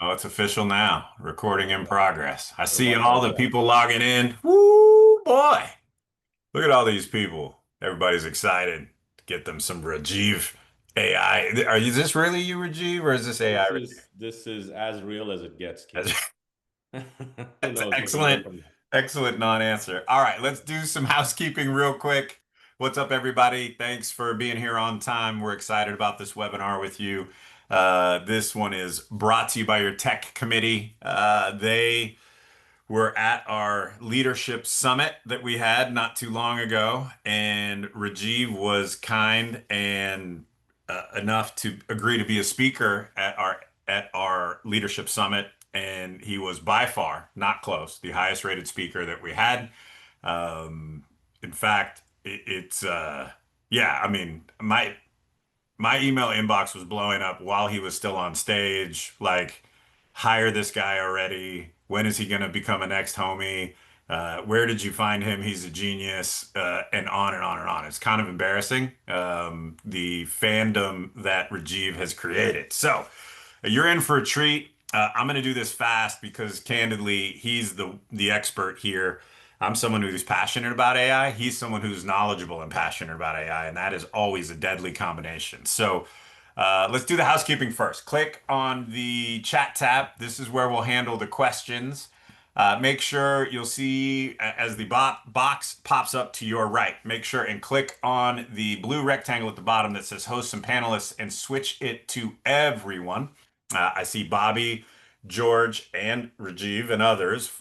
Oh, it's official now. Recording in progress. I see What all was the that? people logging in. Woo, boy. Look at all these people. Everybody's excited to get them some Rajeev AI. Is this really you, Rajeev, or is this AI? This is as real as it gets, Keith. Who That's knows? We can go excellent. from there. Excellent non-answer. All right, let's do some housekeeping real quick. What's up, everybody? Thanks for being here on time. We're excited about this webinar with you. This one is brought to you by your tech committee. They were at our leadership summit that we had not too long ago, and Rajiv was kind and enough to agree to be a speaker at our leadership summit. And he was by far, not close, the highest rated speaker that we had. Um, in fact, yeah, I mean, my email inbox was blowing up while he was still on stage. Like, hire this guy already. When is he going to become a next homie? Where did you find him? He's a genius, and on and on and on. It's kind of embarrassing, the fandom that Rajiv has created. So, you're in for a treat. I'm going to do this fast because, candidly, he's the expert here. I'm someone who's passionate about AI. He's someone who's knowledgeable and passionate about AI, and that is always a deadly combination. So let's do the housekeeping first. Click on the chat tab. This is where we'll handle the questions. Make sure you'll see as the box pops up to your right. Make sure and click on the blue rectangle at the bottom that says hosts and panelists and switch it to everyone. I see Bobby, George, and Rajiv and others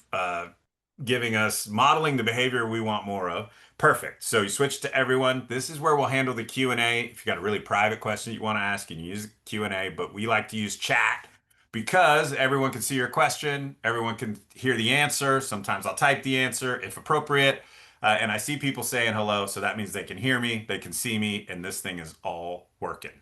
giving us modeling the behavior we want more of. Perfect. So you switch to everyone. This is where we'll handle the Q&A. If you got a really private question you want to ask, you can use Q&A, but we like to use chat because everyone can see your question, everyone can hear the answer. Sometimes I'll type the answer if appropriate. And I see people saying hello, so that means they can hear me, they can see me, and this thing is all working.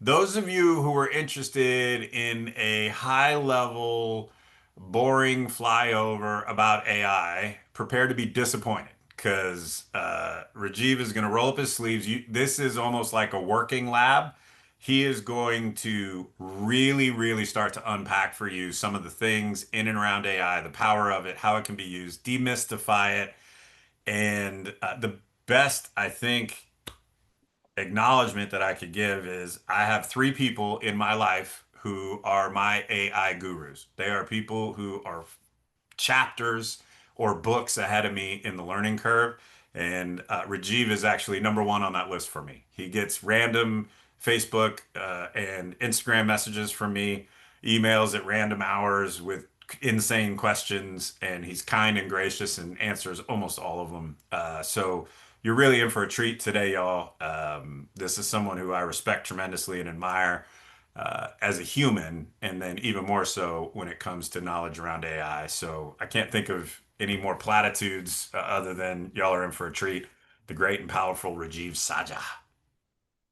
Those of you who are interested in a high level boring flyover about AI, prepare to be disappointed because Rajiv is going to roll up his sleeves. This is almost like a working lab. He is going to really, really start to unpack for you some of the things in and around AI, the power of it, how it can be used, demystify it. And the best, I think, acknowledgement that I could give is I have three people in my life who are my AI gurus. They are people who are chapters or books ahead of me in the learning curve. And Rajiv is actually number one on that list for me. He gets random Facebook and Instagram messages from me, emails at random hours with insane questions, and he's kind and gracious and answers almost all of them. So you're really in for a treat today, y'all. This is someone who I respect tremendously and admire as a human, and then even more so when it comes to knowledge around AI. So I can't think of any more platitudes other than y'all are in for a treat. The great and powerful Rajiv Sajja.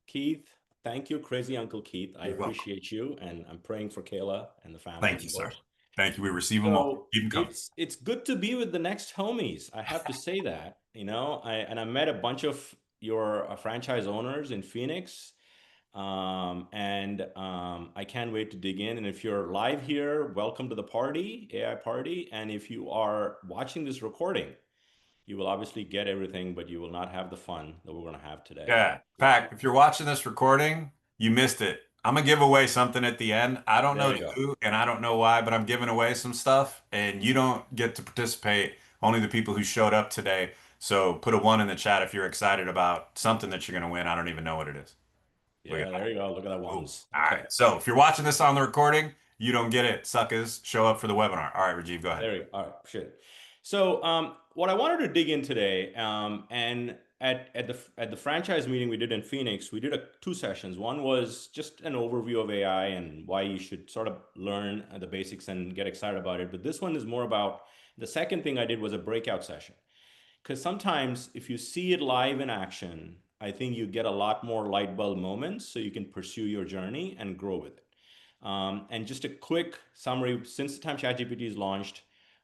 Keith, thank you, crazy Uncle Keith. I You're welcome. appreciate you, and I'm praying for Kayla and the family, Thank of you, sir. course. Thank you. We receive them all. So Keep them coming. it's good to be with the next homies. I have to say that, I met a bunch of your franchise owners in Phoenix. I can't wait to dig in. And if you're live here, welcome to the party, AI party. And if you are watching this recording, you will obviously get everything, but you will not have the fun that we're going to have today. Yeah. In fact, if you're watching this recording, you missed it. I'm gonna give away something at the end. I don't There know you go. who and I don't know why, but I'm giving away some stuff, and you don't get to participate. Only the people who showed up today. So put a one in the chat if you're excited about something that you're gonna win. I don't even know what it is. Look at Yeah, there you go. Look at that that. Ooh. ones. All Okay. right. So if you're watching this on the recording, you don't get it. Suckers, show up for the webinar. All right, Rajiv, go ahead. There you go. All right, shit. So, what I wanted to dig in today, and at the franchise meeting we did in Phoenix, we did two sessions. One was just an overview of AI and why you should sort of learn the basics and get excited about it. But this one is more about the second thing I did was a breakout session. Because sometimes if you see it live in action, I think you get a lot more light bulb moments so you can pursue your journey and grow with it. And just a quick summary, since the time ChatGPT is launched,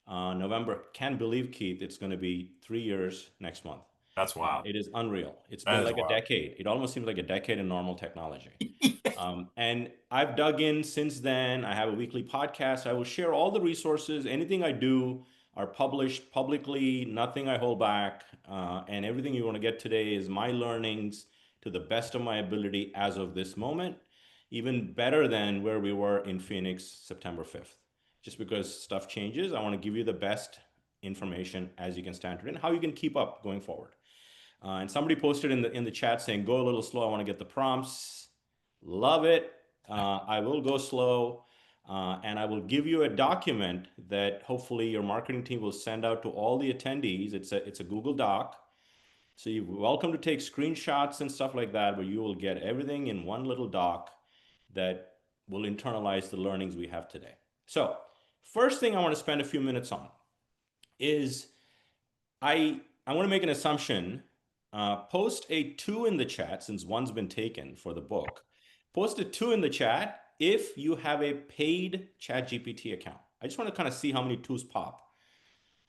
November, can't believe, Keith, it's going to be 3 years next month. That's wild. It is unreal. It's been That is like a wild. decade. It almost seems like a decade in normal technology. And I've dug in since then. I have a weekly podcast. I will share all the resources. Anything I do are published publicly, nothing I hold back. And everything you want to get today is my learnings to the best of my ability as of this moment, even better than where we were in Phoenix September 5th. Just because stuff changes, I want to give you the best information as you can stand it and how you can keep up going forward. And somebody posted in the chat saying, "Go a little slow. I want to get the prompts." Love it. I will go slow, and I will give you a document that hopefully your marketing team will send out to all the attendees. It's a Google Doc, so you're welcome to take screenshots and stuff like that, but you will get everything in one little doc that will internalize the learnings we have today. So, first thing I want to spend a few minutes on is I want to make an assumption. Post a two in the chat since one's been taken for the book. Post a two in the chat if you have a paid ChatGPT account. I just want to kind of see how many twos pop.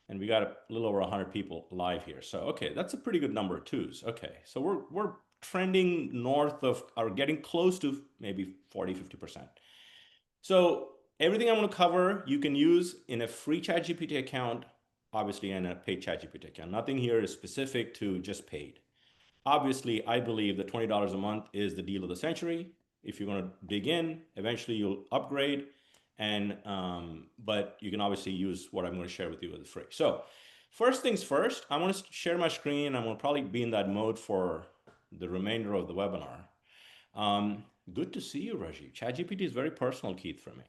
And we got a little over 100 people live here. So, okay, that's a pretty good number of twos. Okay, so we're trending north of, or getting close to maybe 40-50%. So everything I'm going to cover, you can use in a free ChatGPT account, obviously, and a paid ChatGPT account. Nothing here is specific to just paid. Obviously, I believe that $20 a month is the deal of the century. If you're going to dig in, eventually you'll upgrade. And but you can obviously use what I'm going to share with you as free. So first things first, I want to share my screen. I'm going to probably be in that mode for the remainder of the webinar. Good to see you, Rajeev. ChatGPT is very personal, Keith, for me.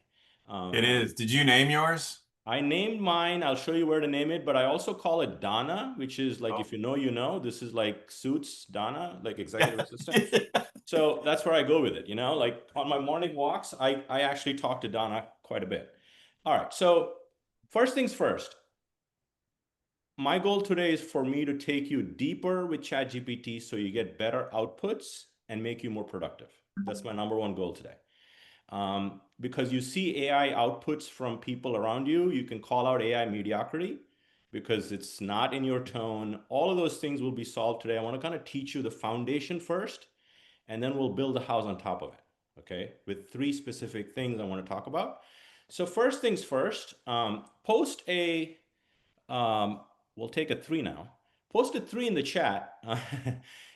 It Um, is. Did you name yours? I named mine. I'll show you where to name it, but I also call it Donna, which is like, Oh. if you know, you know. This is like Suits Donna, like executive assistant. So that's where I go with it, like on my morning walks, I actually talk to Donna quite a bit. All right. So first things first, my goal today is for me to take you deeper with ChatGPT so you get better outputs and make you more productive. That's my number one goal today. Because you see AI outputs from people around you, you can call out AI mediocrity because it's not in your tone. All of those things will be solved today. I want to kind of teach you the foundation first, and then we'll build a house on top of it, okay? With three specific things I want to talk about. So first things first, post a, um, we'll take a three now. Post a three in the chat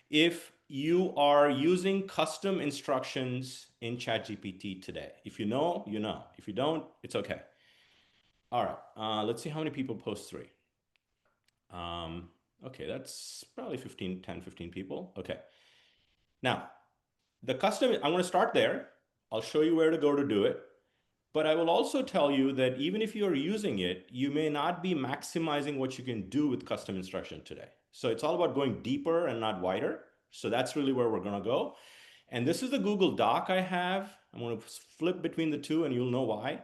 if you are using custom instructions in ChatGPT today. If you know, you know. If you don't, it's okay. All right, let's see how many people post three. Okay, that's probably 15, 10, 15 people. Okay. Now, the custom, I'm going to start there. I'll show you where to go to do it. But I will also tell you that even if you're using it, you may not be maximizing what you can do with custom instruction today. So it's all about going deeper and not wider. So that's really where we're going to go. And this is the Google Doc I have. I'm going to flip between the two and you'll know why.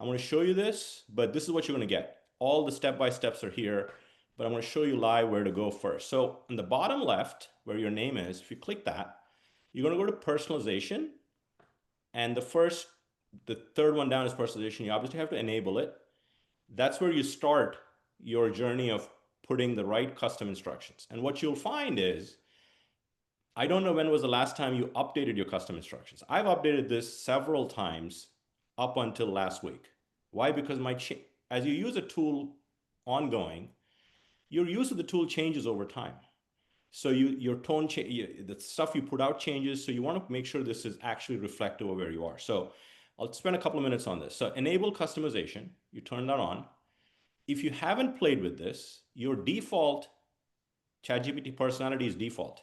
I'm going to show you this, but this is what you're going to get. All the step-by-steps are here, but I'm going to show you live where to go first. So in the bottom left, where your name is, if you click that, you're going to go to personalization. And the third one down is personalization. You obviously have to enable it. That's where you start your journey of putting the right custom instructions. And what you'll find is, I don't know when was the last time you updated your custom instructions. I've updated this several times up until last week. Why? Because as you use a tool ongoing, your use of the tool changes over time. So your tone, the stuff you put out changes. So you want to make sure this is actually reflective of where you are. So I'll spend a couple of minutes on this. So enable customization, you turn that on. If you haven't played with this, your default ChatGPT personality is default.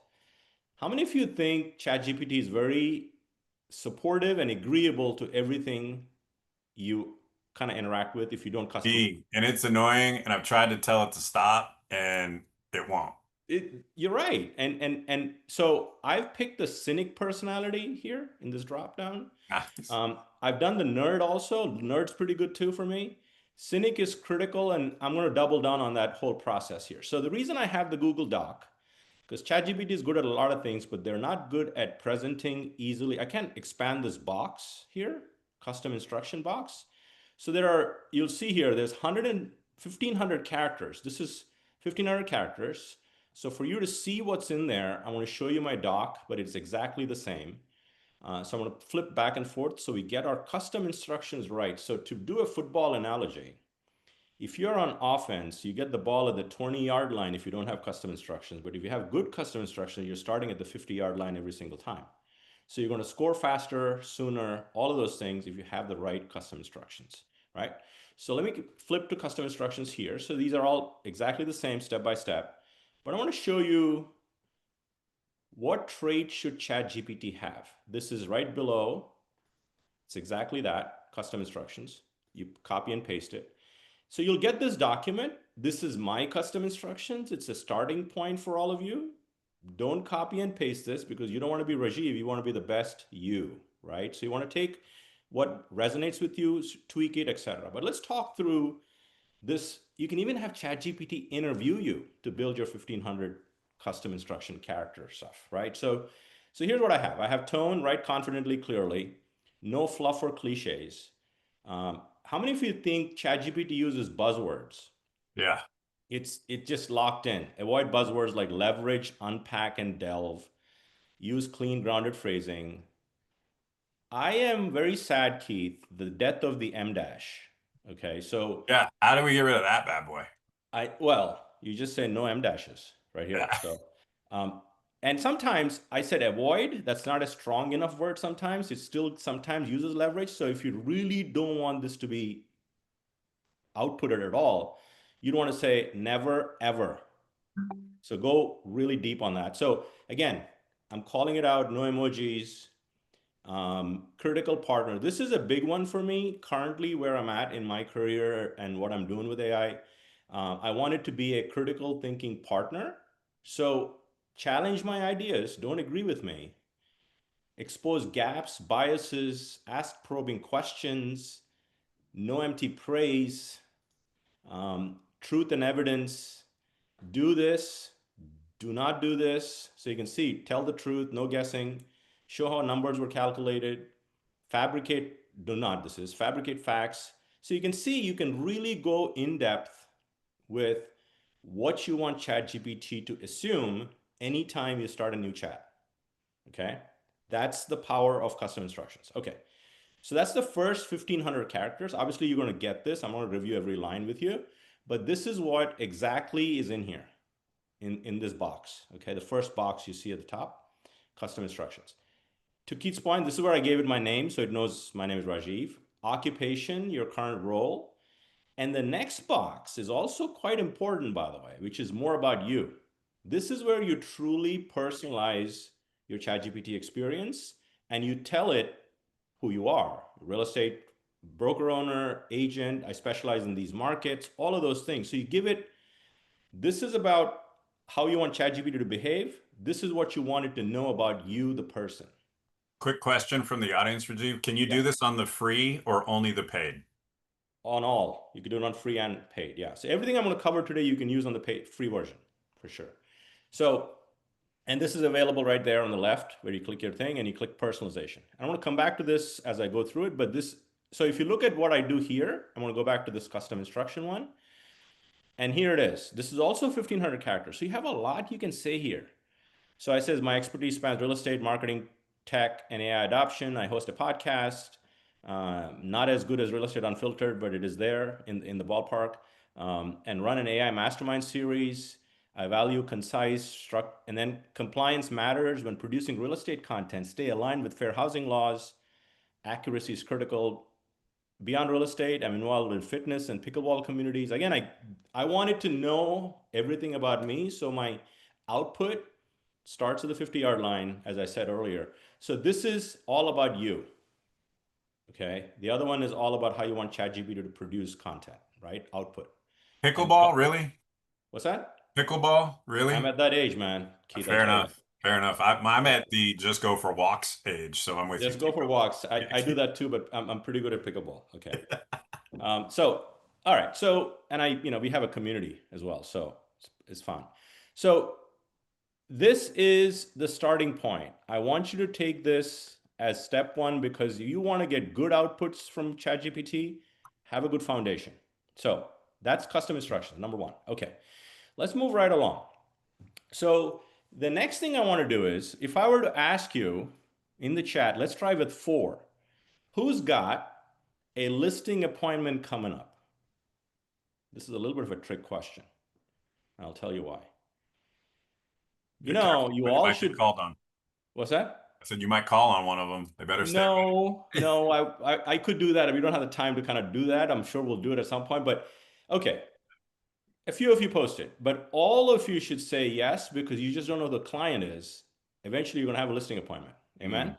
How many of you think ChatGPT is very supportive and agreeable to everything you kind of interact with if you don't custom? And it's annoying, and I've tried to tell it to stop, and it won't. You're right. And so I've picked the cynic personality here in this drop down. Nice. I've done the nerd also. Nerd's pretty good too for me. Cynic is critical, and I'm going to double down on that whole process here. So the reason I have the Google Doc, because ChatGPT is good at a lot of things, but they're not good at presenting easily. I can't expand this box here, custom instruction box. So you'll see here, there's 100 and 1,500 characters. This is 1,500 characters. So for you to see what's in there, I want to show you my doc, but it's exactly the same. So I'm going to flip back and forth so we get our custom instructions right. So to do a football analogy, if you're on offense, you get the ball at the 20-yard line if you don't have custom instructions. But if you have good custom instructions, you're starting at the 50-yard line every single time. So you're going to score faster, sooner, all of those things if you have the right custom instructions, right? So let me flip to custom instructions here. So these are all exactly the same step by step. But I want to show you what trait should ChatGPT have. This is right below. It's exactly that, custom instructions. You copy and paste it. So you'll get this document. This is my custom instructions. It's a starting point for all of you. Don't copy and paste this because you don't want to be Rajeev. You want to be the best you, right? So you want to take what resonates with you, tweak it, etc. But let's talk through this. You can even have ChatGPT interview you to build your 1500 custom instruction character stuff, right? So here's what I have. I have tone, write confidently, clearly, no fluff or cliches. How many of you think ChatGPT uses buzzwords? Yeah. It's just locked in. Avoid buzzwords like leverage, unpack, and delve. Use clean, grounded phrasing. I am very sad, Keith, the death of the M dash. Okay, so Yeah. How do we get rid of that bad boy? well, you just say no M dashes right here. Yeah. So, um, and sometimes I said avoid. That's not a strong enough word. Sometimes it still sometimes uses leverage. So if you really don't want this to be outputted at all, you'd want to say never ever. So go really deep on that. So again, I'm calling it out. No emojis. Critical partner. This is a big one for me currently where I'm at in my career and what I'm doing with AI. I want it to be a critical thinking partner. So challenge my ideas. Don't agree with me. Expose gaps, biases, ask probing questions, no empty praise, truth and evidence. Do this, do not do this. So you can see, tell the truth, no guessing, show how numbers were calculated, fabricate, do not, this is fabricate facts. So you can see, you can really go in depth with what you want ChatGPT to assume anytime you start a new chat, okay? That's the power of custom instructions. Okay, so that's the first 1500 characters. Obviously, you're gonna get this. I'm gonna review every line with you, but this is what exactly is in here, in this box, okay? The first box you see at the top, custom instructions. To Keith's point, this is where I gave it my name, so it knows my name is Rajeev. Occupation, your current role. And the next box is also quite important, by the way, which is more about you. This is where you truly personalize your ChatGPT experience and you tell it who you are. Real estate broker owner, agent, I specialize in these markets, all of those things. So you give it, this is about how you want ChatGPT to behave. This is what you want it to know about you, the person. Quick question from the audience, Rajiv. Can you Yeah. do this on the free or only the paid? On all. You can do it on free and paid. Yeah. So everything I'm going to cover today, you can use on the paid free version for sure. So, and this is available right there on the left where you click your thing and you click personalization. I want to come back to this as I go through it, but this, so if you look at what I do here, I'm going to go back to this custom instruction one. And here it is. This is also 1500 characters. So you have a lot you can say here. So I says my expertise spans real estate, marketing, tech, and AI adoption. I host a podcast. Not as good as Real Estate Unfiltered, but it is there in the ballpark. And run an AI mastermind series. I value concise, and then compliance matters when producing real estate content. Stay aligned with fair housing laws. Accuracy is critical. Beyond real estate, I'm involved in fitness and pickleball communities. Again, I wanted to know everything about me, so my output starts at the 50-yard line, as I said earlier. So this is all about you, okay? The other one is all about how you want ChatGPT to produce content, right? Output. And Pickleball, really? what's that? Pickleball, I'm really? at that age, man, Keith, I Fair tell you. enough. Fair enough. I'm at the just go for walks age, so I'm with you, Just go for walks. I do too. that too, but I'm pretty good at pickleball, okay? So, all right. So, and we have a community as well. So it's fun. So this is the starting point. I want you to take this as step one because you want to get good outputs from ChatGPT, have a good foundation. So that's custom instructions, number one. Okay, let's move right along. So the next thing I want to do is, if I were to ask you in the chat, let's try with four. Who's got a listing appointment coming up? This is a little bit of a trick question. I'll tell you why. You Be know, careful, you you all might get should, called on. what's that? I said you might call on one of them. They better stay No, ready. no, I could do that. We don't have the time to kind of do that. I'm sure we'll do it at some point, but okay. A few of you posted, but all of you should say yes because you just don't know who the client is. Eventually, you're going to have a listing appointment. Amen?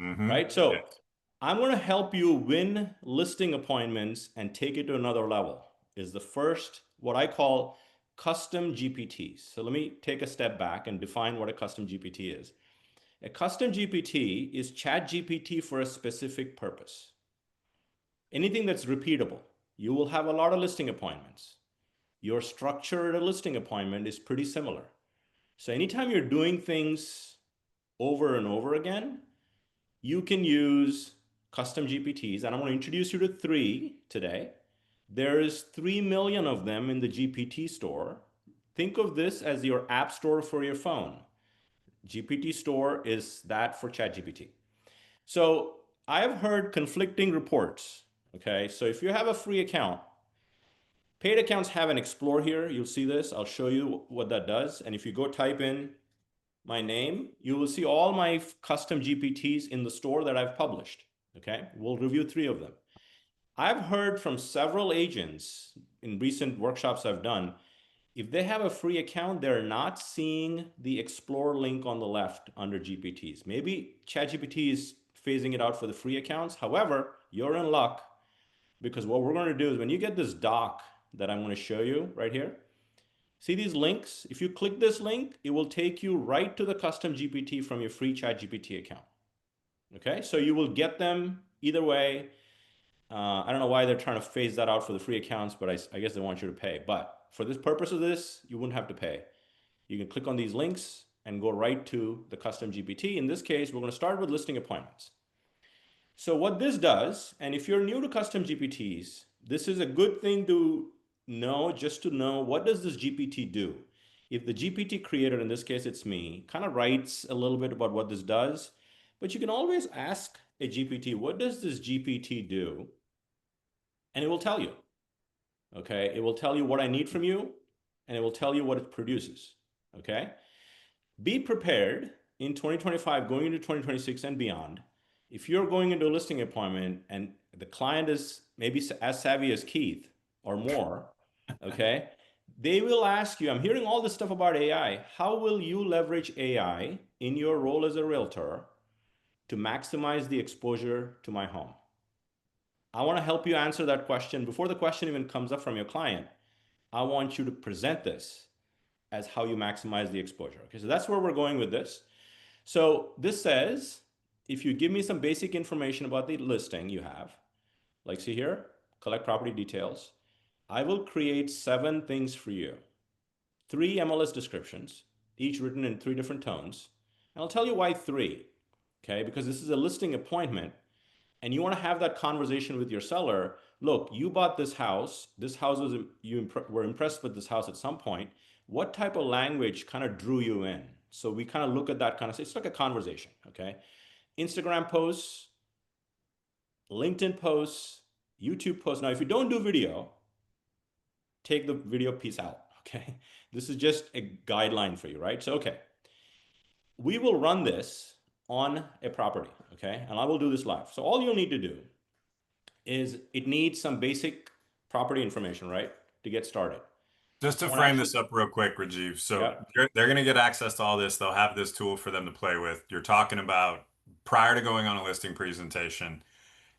Mm. Mm-hmm. Right? So Yes. I'm going to help you win listing appointments and take it to another level. Is the first, what I call custom GPTs. So let me take a step back and define what a custom GPT is. A custom GPT is chat GPT for a specific purpose. Anything that's repeatable. You will have a lot of listing appointments. Your structure at a listing appointment is pretty similar. So anytime you're doing things over and over again, you can use custom GPTs. And I'm going to introduce you to three today. There's 3 million of them in the GPT store. Think of this as your app store for your phone. GPT store is that for ChatGPT. So I've heard conflicting reports. Okay, so if you have a free account, paid accounts have an explore here. You'll see this. I'll show you what that does. And if you go type in my name, you will see all my custom GPTs in the store that I've published. Okay, we'll review three of them. I've heard from several agents in recent workshops I've done, if they have a free account, they're not seeing the explore link on the left under GPTs. Maybe ChatGPT is phasing it out for the free accounts. However, you're in luck because what we're going to do is when you get this doc that I'm going to show you right here, see these links? If you click this link, it will take you right to the custom GPT from your free ChatGPT account. Okay, so you will get them either way. I don't know why they're trying to phase that out for the free accounts, but I guess they want you to pay. But for this purpose of this, you wouldn't have to pay. You can click on these links and go right to the custom GPT. In this case, we're going to start with listing appointments. So what this does, and if you're new to custom GPTs, this is a good thing to know, just to know what does this GPT do. If the GPT creator, in this case it's me, kind of writes a little bit about what this does, but you can always ask a GPT, what does this GPT do? And it will tell you, okay? It will tell you what I need from you, and it will tell you what it produces, okay? Be prepared in 2025, going into 2026 and beyond. If you're going into a listing appointment and the client is maybe as savvy as Keith or more, okay, they will ask you, I'm hearing all this stuff about AI. How will you leverage AI in your role as a realtor to maximize the exposure to my home? I want to help you answer that question before the question even comes up from your client. I want you to present this as how you maximize the exposure. Okay, so that's where we're going with this. So this says, if you give me some basic information about the listing you have, like see here, collect property details, I will create 7 things for you. 3 MLS descriptions, each written in 3 different tones. And I'll tell you why 3, okay? Because this is a listing appointment and you want to have that conversation with your seller. Look, you bought this house. This house was, you were impressed with this house at some point. What type of language kind of drew you in? So we kind of look at that kind of, it's like a conversation, okay? Instagram posts, LinkedIn posts, YouTube posts. Now, if you don't do video, take the video piece out, okay? This is just a guideline for you, right? So, okay, we will run this on a property, okay? And I will do this live. So all you'll need to do is it needs some basic property information, right? To get started. Just to I want to frame actually, this up real quick, Rajeev. So yeah, they're going to get access to all this. They'll have this tool for them to play with. You're talking about prior to going on a listing presentation,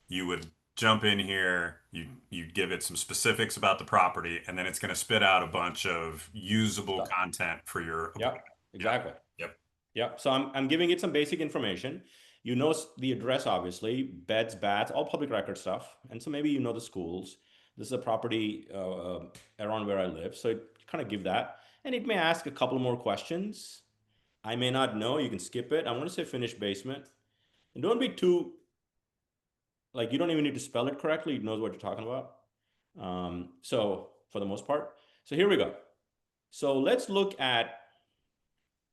you would jump in here, you give it some specifics about the property, and then it's going to spit out a bunch of usable stuff. content for your Yep, appointment. Yeah. exactly. Yep. Yep. So I'm giving it some basic information. You know the address, obviously, beds, baths, all public record stuff. And so maybe you know the schools. This is a property around where I live. So kind of give that. And it may ask a couple more questions. I may not know. You can skip it. I'm going to say finished basement. And don't be too, like, you don't even need to spell it correctly. It knows what you're talking about. So for the most part. So here we go. So let's look at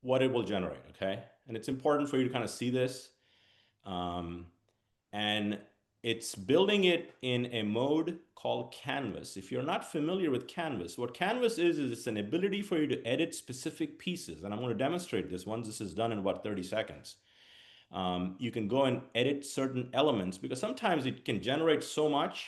what it will generate, okay? And it's important for you to kind of see this. Um, and it's building it in a mode called Canvas. If you're not familiar with Canvas, what Canvas is it's an ability for you to edit specific pieces. And I'm going to demonstrate this once this is done in about 30 seconds. You can go and edit certain elements because sometimes it can generate so much.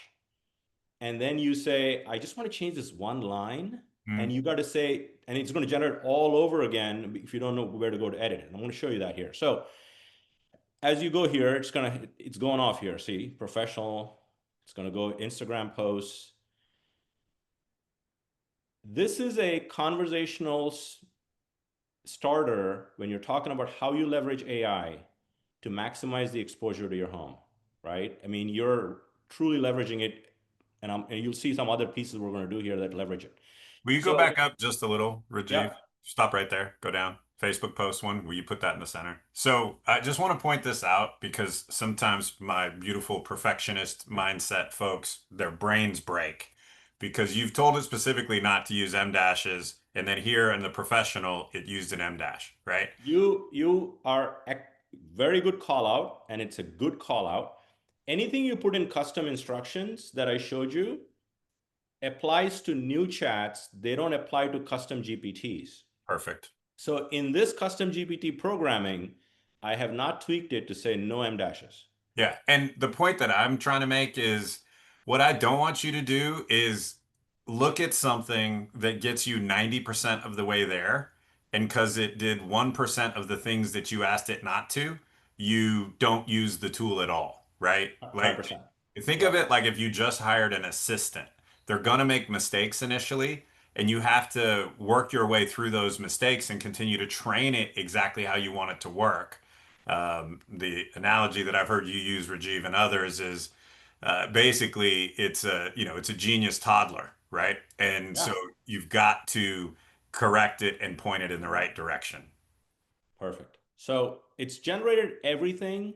And then you say, I just want to change this one line. And Mm. you got to say, and it's going to generate all over again if you don't know where to go to edit it. And I'm going to show you that here. So as you go here, it's going off here. See, professional. It's going to go Instagram posts. This is a conversational starter when you're talking about how you leverage AI to maximize the exposure to your home, right? I mean, you're truly leveraging it, and you'll see some other pieces we're going to do here that leverage it. Will you go So, back up just a little, Rajiv? yeah, Stop right there. Go down. Facebook post one. Will you put that in the center? So I just want to point this out because sometimes my beautiful perfectionist mindset folks, their brains break because you've told it specifically not to use M dashes, and then here in the professional, it used an M dash, right? you are a very good call out, and it's a good call out. Anything you put in custom instructions that I showed you applies to new chats. They don't apply to custom GPTs. Perfect. So in this custom GPT programming, I have not tweaked it to say no M dashes. Yeah. And the point that I'm trying to make is what I don't want you to do is look at something that gets you 90% of the way there. And because it did 1% of the things that you asked it not to, you don't use the tool at all, right? Like, 100%. think of Yep. it like if you just hired an assistant, they're going to make mistakes initially, and you have to work your way through those mistakes and continue to train it exactly how you want it to work. The analogy that I've heard you use, Rajiv, and others is basically it's a genius toddler, right? And so Yeah. you've got to correct it and point it in the right direction. Perfect. So it's generated everything,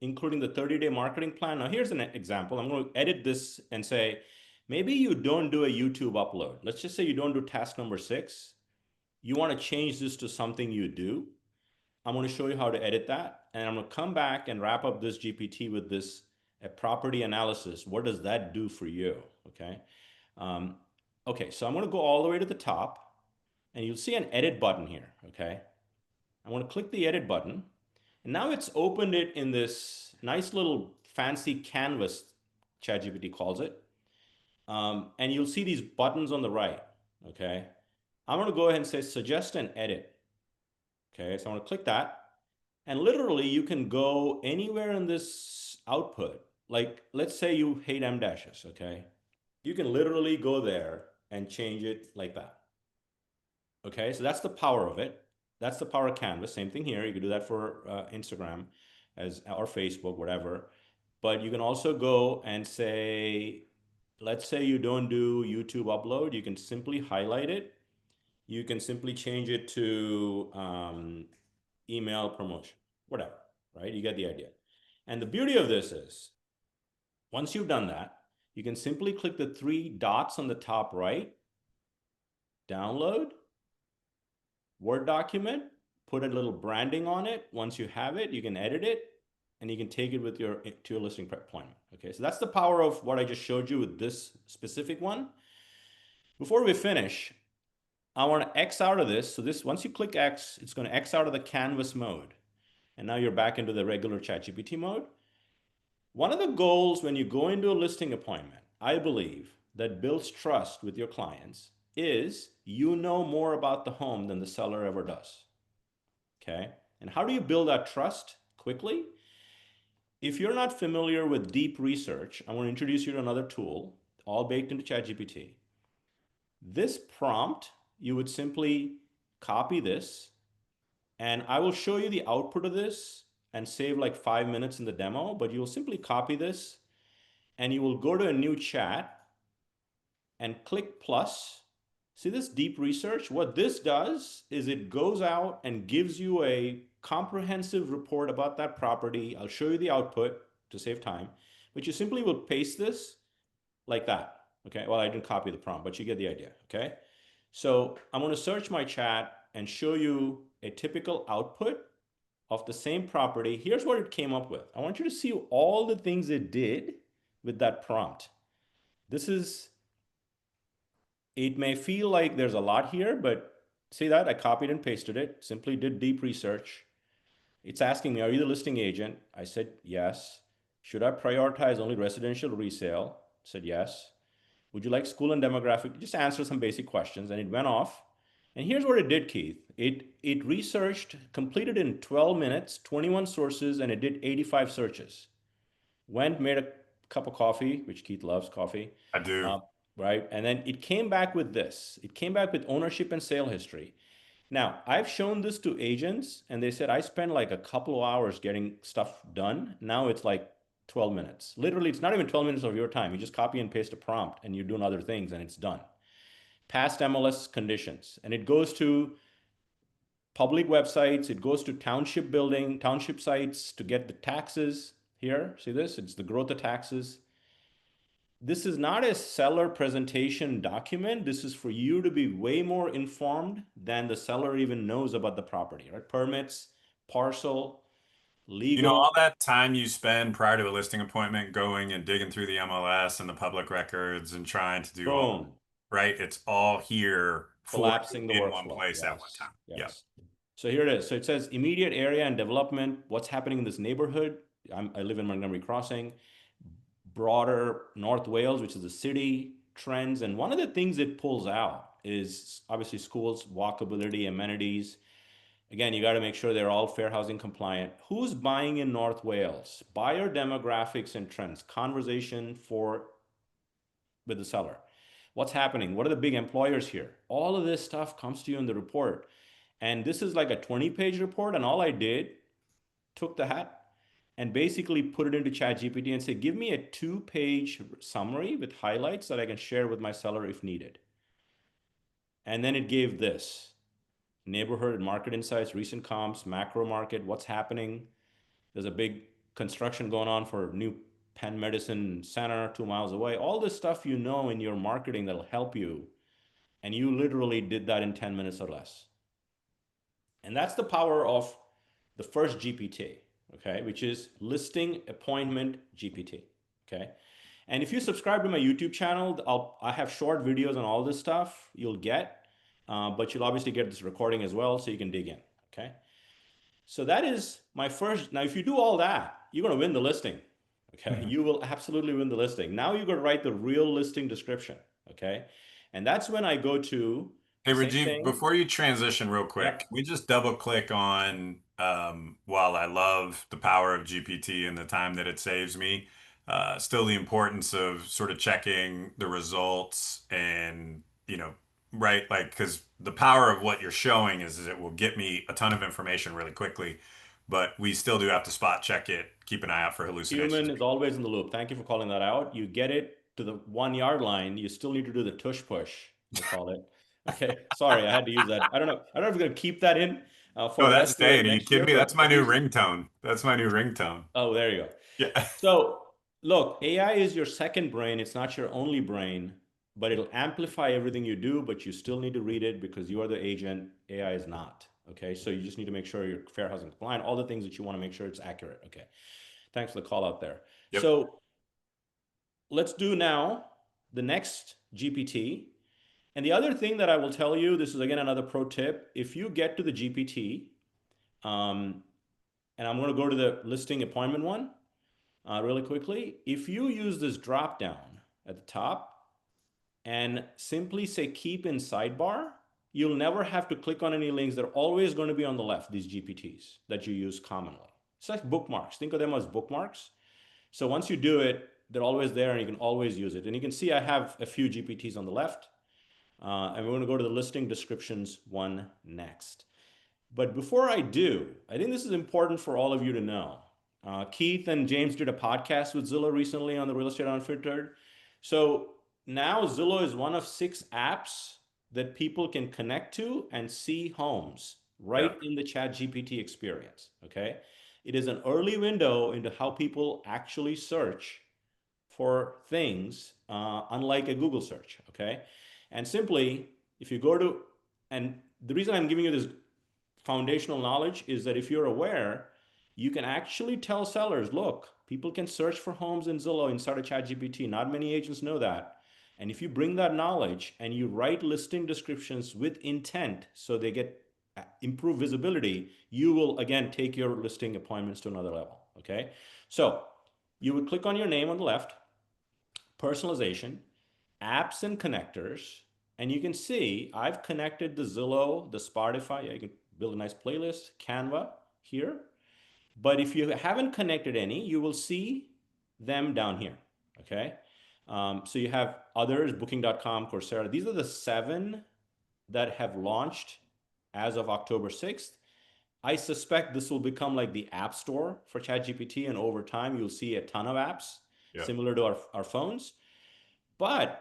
including the 30-day marketing plan. Now, here's an example. I'm going to edit this and say, maybe you don't do a YouTube upload. Let's just say you don't do task number 6. You want to change this to something you do. I'm going to show you how to edit that. And I'm going to come back and wrap up this GPT with this a property analysis. What does that do for you? Okay. Um, okay, so I'm going to go all the way to the top, and you'll see an edit button here. Okay. I want to click the edit button. And now it's opened it in this nice little fancy canvas, ChatGPT calls it. And you'll see these buttons on the right. Okay. I'm going to go ahead and say suggest an edit. Okay. So I'm going to click that. And literally, you can go anywhere in this output. Like, let's say you hate M dashes. Okay. You can literally go there and change it like that. Okay. So that's the power of it. That's the power of Canvas. Same thing here. You can do that for Instagram or Facebook, whatever. But you can also go and say, let's say you don't do YouTube upload. You can simply highlight it. You can simply change it to email promotion, whatever, right? You get the idea. And the beauty of this is once you've done that, you can simply click the 3 dots on the top right, download, Word document, put a little branding on it. Once you have it, you can edit it and you can take it with to your listing appointment. Okay, so that's the power of what I just showed you with this specific one. Before we finish, I want to X out of this. So this, once you click X, it's going to X out of the canvas mode. And now you're back into the regular ChatGPT mode. One of the goals when you go into a listing appointment, I believe, that builds trust with your clients is you know more about the home than the seller ever does. Okay. And how do you build that trust quickly? If you're not familiar with deep research, I want to introduce you to another tool, all baked into ChatGPT. This prompt, you would simply copy this, and I will show you the output of this and save like 5 minutes in the demo, but you'll simply copy this and you will go to a new chat and click plus. See this deep research? What this does is it goes out and gives you a comprehensive report about that property. I'll show you the output to save time, but you simply will paste this like that. Okay. Well, I didn't copy the prompt, but you get the idea. Okay. So I'm going to search my chat and show you a typical output of the same property. Here's what it came up with. I want you to see all the things it did with that prompt. This is, it may feel like there's a lot here, but see that? I copied and pasted it, simply did deep research. It's asking me, are you the listing agent? I said, yes. Should I prioritize only residential resale? I said, yes. Would you like school and demographic? Just answer some basic questions. And it went off. And here's what it did, Keith. It researched, completed in 12 minutes, 21 sources, and it did 85 searches. Went, made a cup of coffee, which Keith loves coffee, I do. uh, right? And then it came back with this. It came back with ownership and sale history. Now, I've shown this to agents, and they said I spend like a couple of hours getting stuff done. Now it's like 12 minutes. Literally, it's not even 12 minutes of your time. You just copy and paste a prompt, and you're doing other things, and it's done. Past MLS conditions, and it goes to public websites, it goes to township building, township sites to get the taxes. Here, see this? It's the growth of taxes. This is not a seller presentation document. This is for you to be way more informed than the seller even knows about the property, right? Permits, parcel, You know, legal, all that time you spend prior to a listing appointment going and digging through the MLS and the public records and trying to do all, boom, right? It's all here for collapsing the you in one workflow. place at one Yes, time. Yep. yes. So here it is. So it says immediate area and development. What's happening in this neighborhood? I live in Montgomery Crossing. Broader North Wales, which is the city, trends. And one of the things it pulls out is obviously schools, walkability, amenities. Again, you got to make sure they're all fair housing compliant. Who's buying in North Wales? Buyer demographics and trends. Conversation for with the seller. What's happening? What are the big employers here? All of this stuff comes to you in the report. And this is like a 20-page report. And all I did, took the hat and basically put it into ChatGPT and say, give me a 2-page summary with highlights that I can share with my seller if needed. And then it gave this neighborhood and market insights, recent comps, macro market, what's happening. There's a big construction going on for new Penn Medicine Center 2 miles away. All this stuff you know in your marketing that'll help you. And you literally did that in 10 minutes or less. And that's the power of the first GPT, okay, which is listing appointment GPT, okay. And if you subscribe to my YouTube channel, I have short videos on all this stuff you'll get, but you'll obviously get this recording as well so you can dig in, okay. So that is my first. Now, if you do all that, you're going to win the listing, okay. You will absolutely win the listing. Now you're going to write the real listing description, okay. And that's when I go to Hey, same Rajeev, thing. before you transition real quick, Yeah. can we just double click on, while I love the power of GPT and the time that it saves me, still the importance of sort of checking the results and, right, like, because the power of what you're showing is it will get me a ton of information really quickly, but we still do have to spot check it, keep an eye out for hallucinations. Human is always in the loop. Thank you for calling that out. You get it to the 1 yard line. You still need to do the tush push, I call it. Okay. Sorry, I had to use that. I don't know. I don't know if we're going to keep that in for Oh, the that's rest of staying. Are you next kidding year, me? That's but my at new least, ringtone. That's my new ringtone. oh, there you go. Yeah. So look, AI is your second brain. It's not your only brain, but it'll amplify everything you do, but you still need to read it because you are the agent. AI is not. Okay. So you just need to make sure you're fair housing compliant, all the things that you want to make sure it's accurate. Okay. Thanks for the call out there. Yep. So let's do now the next GPT. And the other thing that I will tell you, this is again another pro tip. If you get to the GPT, um, and I'm going to go to the listing appointment one really quickly. If you use this drop down at the top and simply say keep in sidebar, you'll never have to click on any links. They're always going to be on the left, these GPTs that you use commonly. It's like bookmarks. Think of them as bookmarks. So once you do it, they're always there and you can always use it. And you can see I have a few GPTs on the left. And we're going to go to the listing descriptions one next. But before I do, I think this is important for all of you to know. Keith and James did a podcast with Zillow recently on the Real Estate Unfiltered. So now Zillow is one of 6 apps that people can connect to and see homes Yeah. right in the ChatGPT experience. Okay. It is an early window into how people actually search for things, unlike a Google search. Okay. And simply, if you go to, and the reason I'm giving you this foundational knowledge is that if you're aware, you can actually tell sellers, look, people can search for homes in Zillow inside of ChatGPT. Not many agents know that. And if you bring that knowledge and you write listing descriptions with intent so they get improved visibility, you will again take your listing appointments to another level. Okay. So you would click on your name on the left, personalization, apps and connectors, and you can see I've connected the Zillow, the Spotify. You can build a nice playlist, Canva here. But if you haven't connected any, you will see them down here. Okay. So you have others, booking.com, Coursera. These are the 7 that have launched as of October 6th. I suspect this will become like the app store for ChatGPT, and over time you'll see a ton of apps Yeah. similar to our phones. But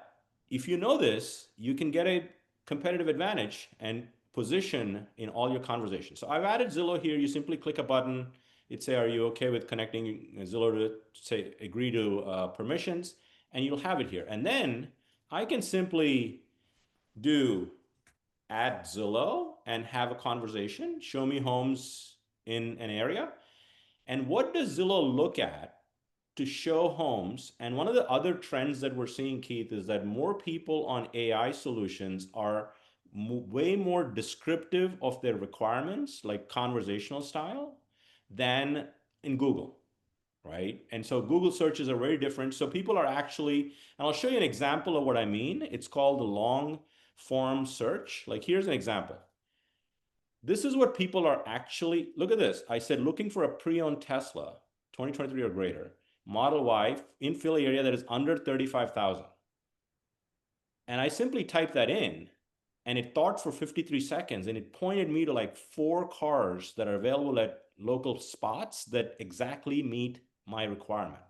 if you know this, you can get a competitive advantage and position in all your conversations. So I've added Zillow here. You simply click a button. It say, are you okay with connecting Zillow to say agree to permissions? And you'll have it here. And then I can simply do add Zillow and have a conversation. Show me homes in an area. And what does Zillow look at to show homes? And one of the other trends that we're seeing, Keith, is that more people on AI solutions are way more descriptive of their requirements, like conversational style, than in Google, right? And so Google searches are very different. So people are actually, and I'll show you an example of what I mean. It's called the long form search. Like here's an example. This is what people are actually, look at this. I said looking for a pre-owned Tesla, 2023 or greater, Model Y in Philly area that is under 35,000. And I simply typed that in and it thought for 53 seconds and it pointed me to like 4 cars that are available at local spots that exactly meet my requirement.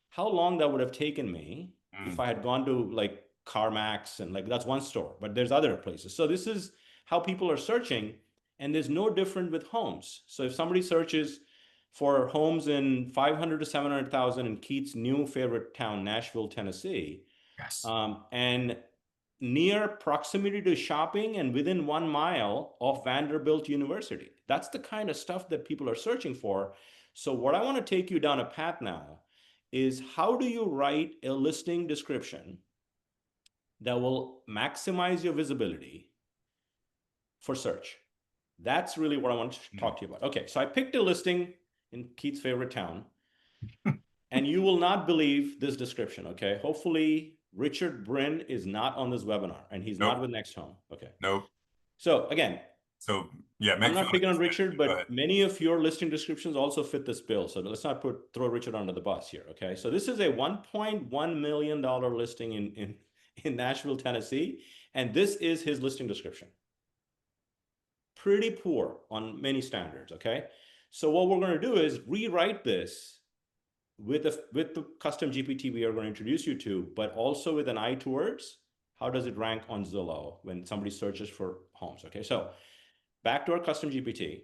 How long that would have taken me if Mm. I had gone to like CarMax, and like that's one store, but there's other places. So this is how people are searching, and there's no different with homes. So if somebody searches for homes in 500 to 700,000 in Keith's new favorite town, Nashville, Tennessee, Yes. and near proximity to shopping and within 1 mile of Vanderbilt University. That's the kind of stuff that people are searching for. So what I want to take you down a path now is how do you write a listing description that will maximize your visibility for search? That's really what I want to Mm. talk to you about. Okay, so I picked a listing in Keith's favorite town, and you will not believe this description, okay? Hopefully, Richard Bryn is not on this webinar, and he's not Nope. with Next Home. Okay. Nope. So again, So yeah, I'm make fun not of picking on this man. Richard, Go ahead. but many of your listing descriptions also fit this bill. So let's not throw Richard under the bus here. Okay. So this is a $1.1 million listing in Nashville, Tennessee. And this is his listing description. Pretty poor on many standards. Okay. So what we're going to do is rewrite this with the custom GPT we are going to introduce you to, but also with an eye towards how does it rank on Zillow when somebody searches for homes. Okay. So back to our custom GPT.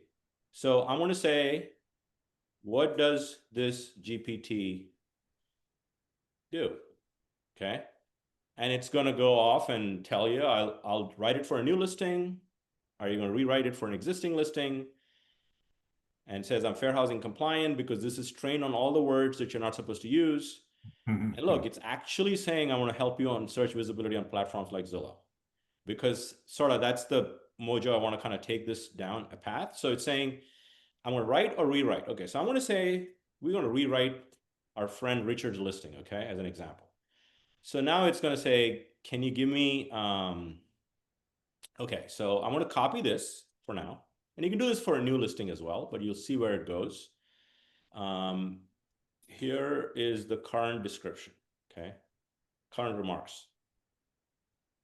So I'm going to say, what does this GPT do? Okay. And it's going to go off and tell you, I'll write it for a new listing. Are you going to rewrite it for an existing listing? And it says I'm fair housing compliant because this is trained on all the words that you're not supposed to use. And look, it's actually saying I want to help you on search visibility on platforms like Zillow, because sort of that's the mojo I want to kind of take this down a path. So it's saying I'm going to write or rewrite. Okay, so I'm going to say we're going to rewrite our friend Richard's listing, okay, as an example. So now it's going to say, can you give me, okay, so I'm going to copy this for now. And you can do this for a new listing as well, but you'll see where it goes. Here is the current description, okay, current remarks.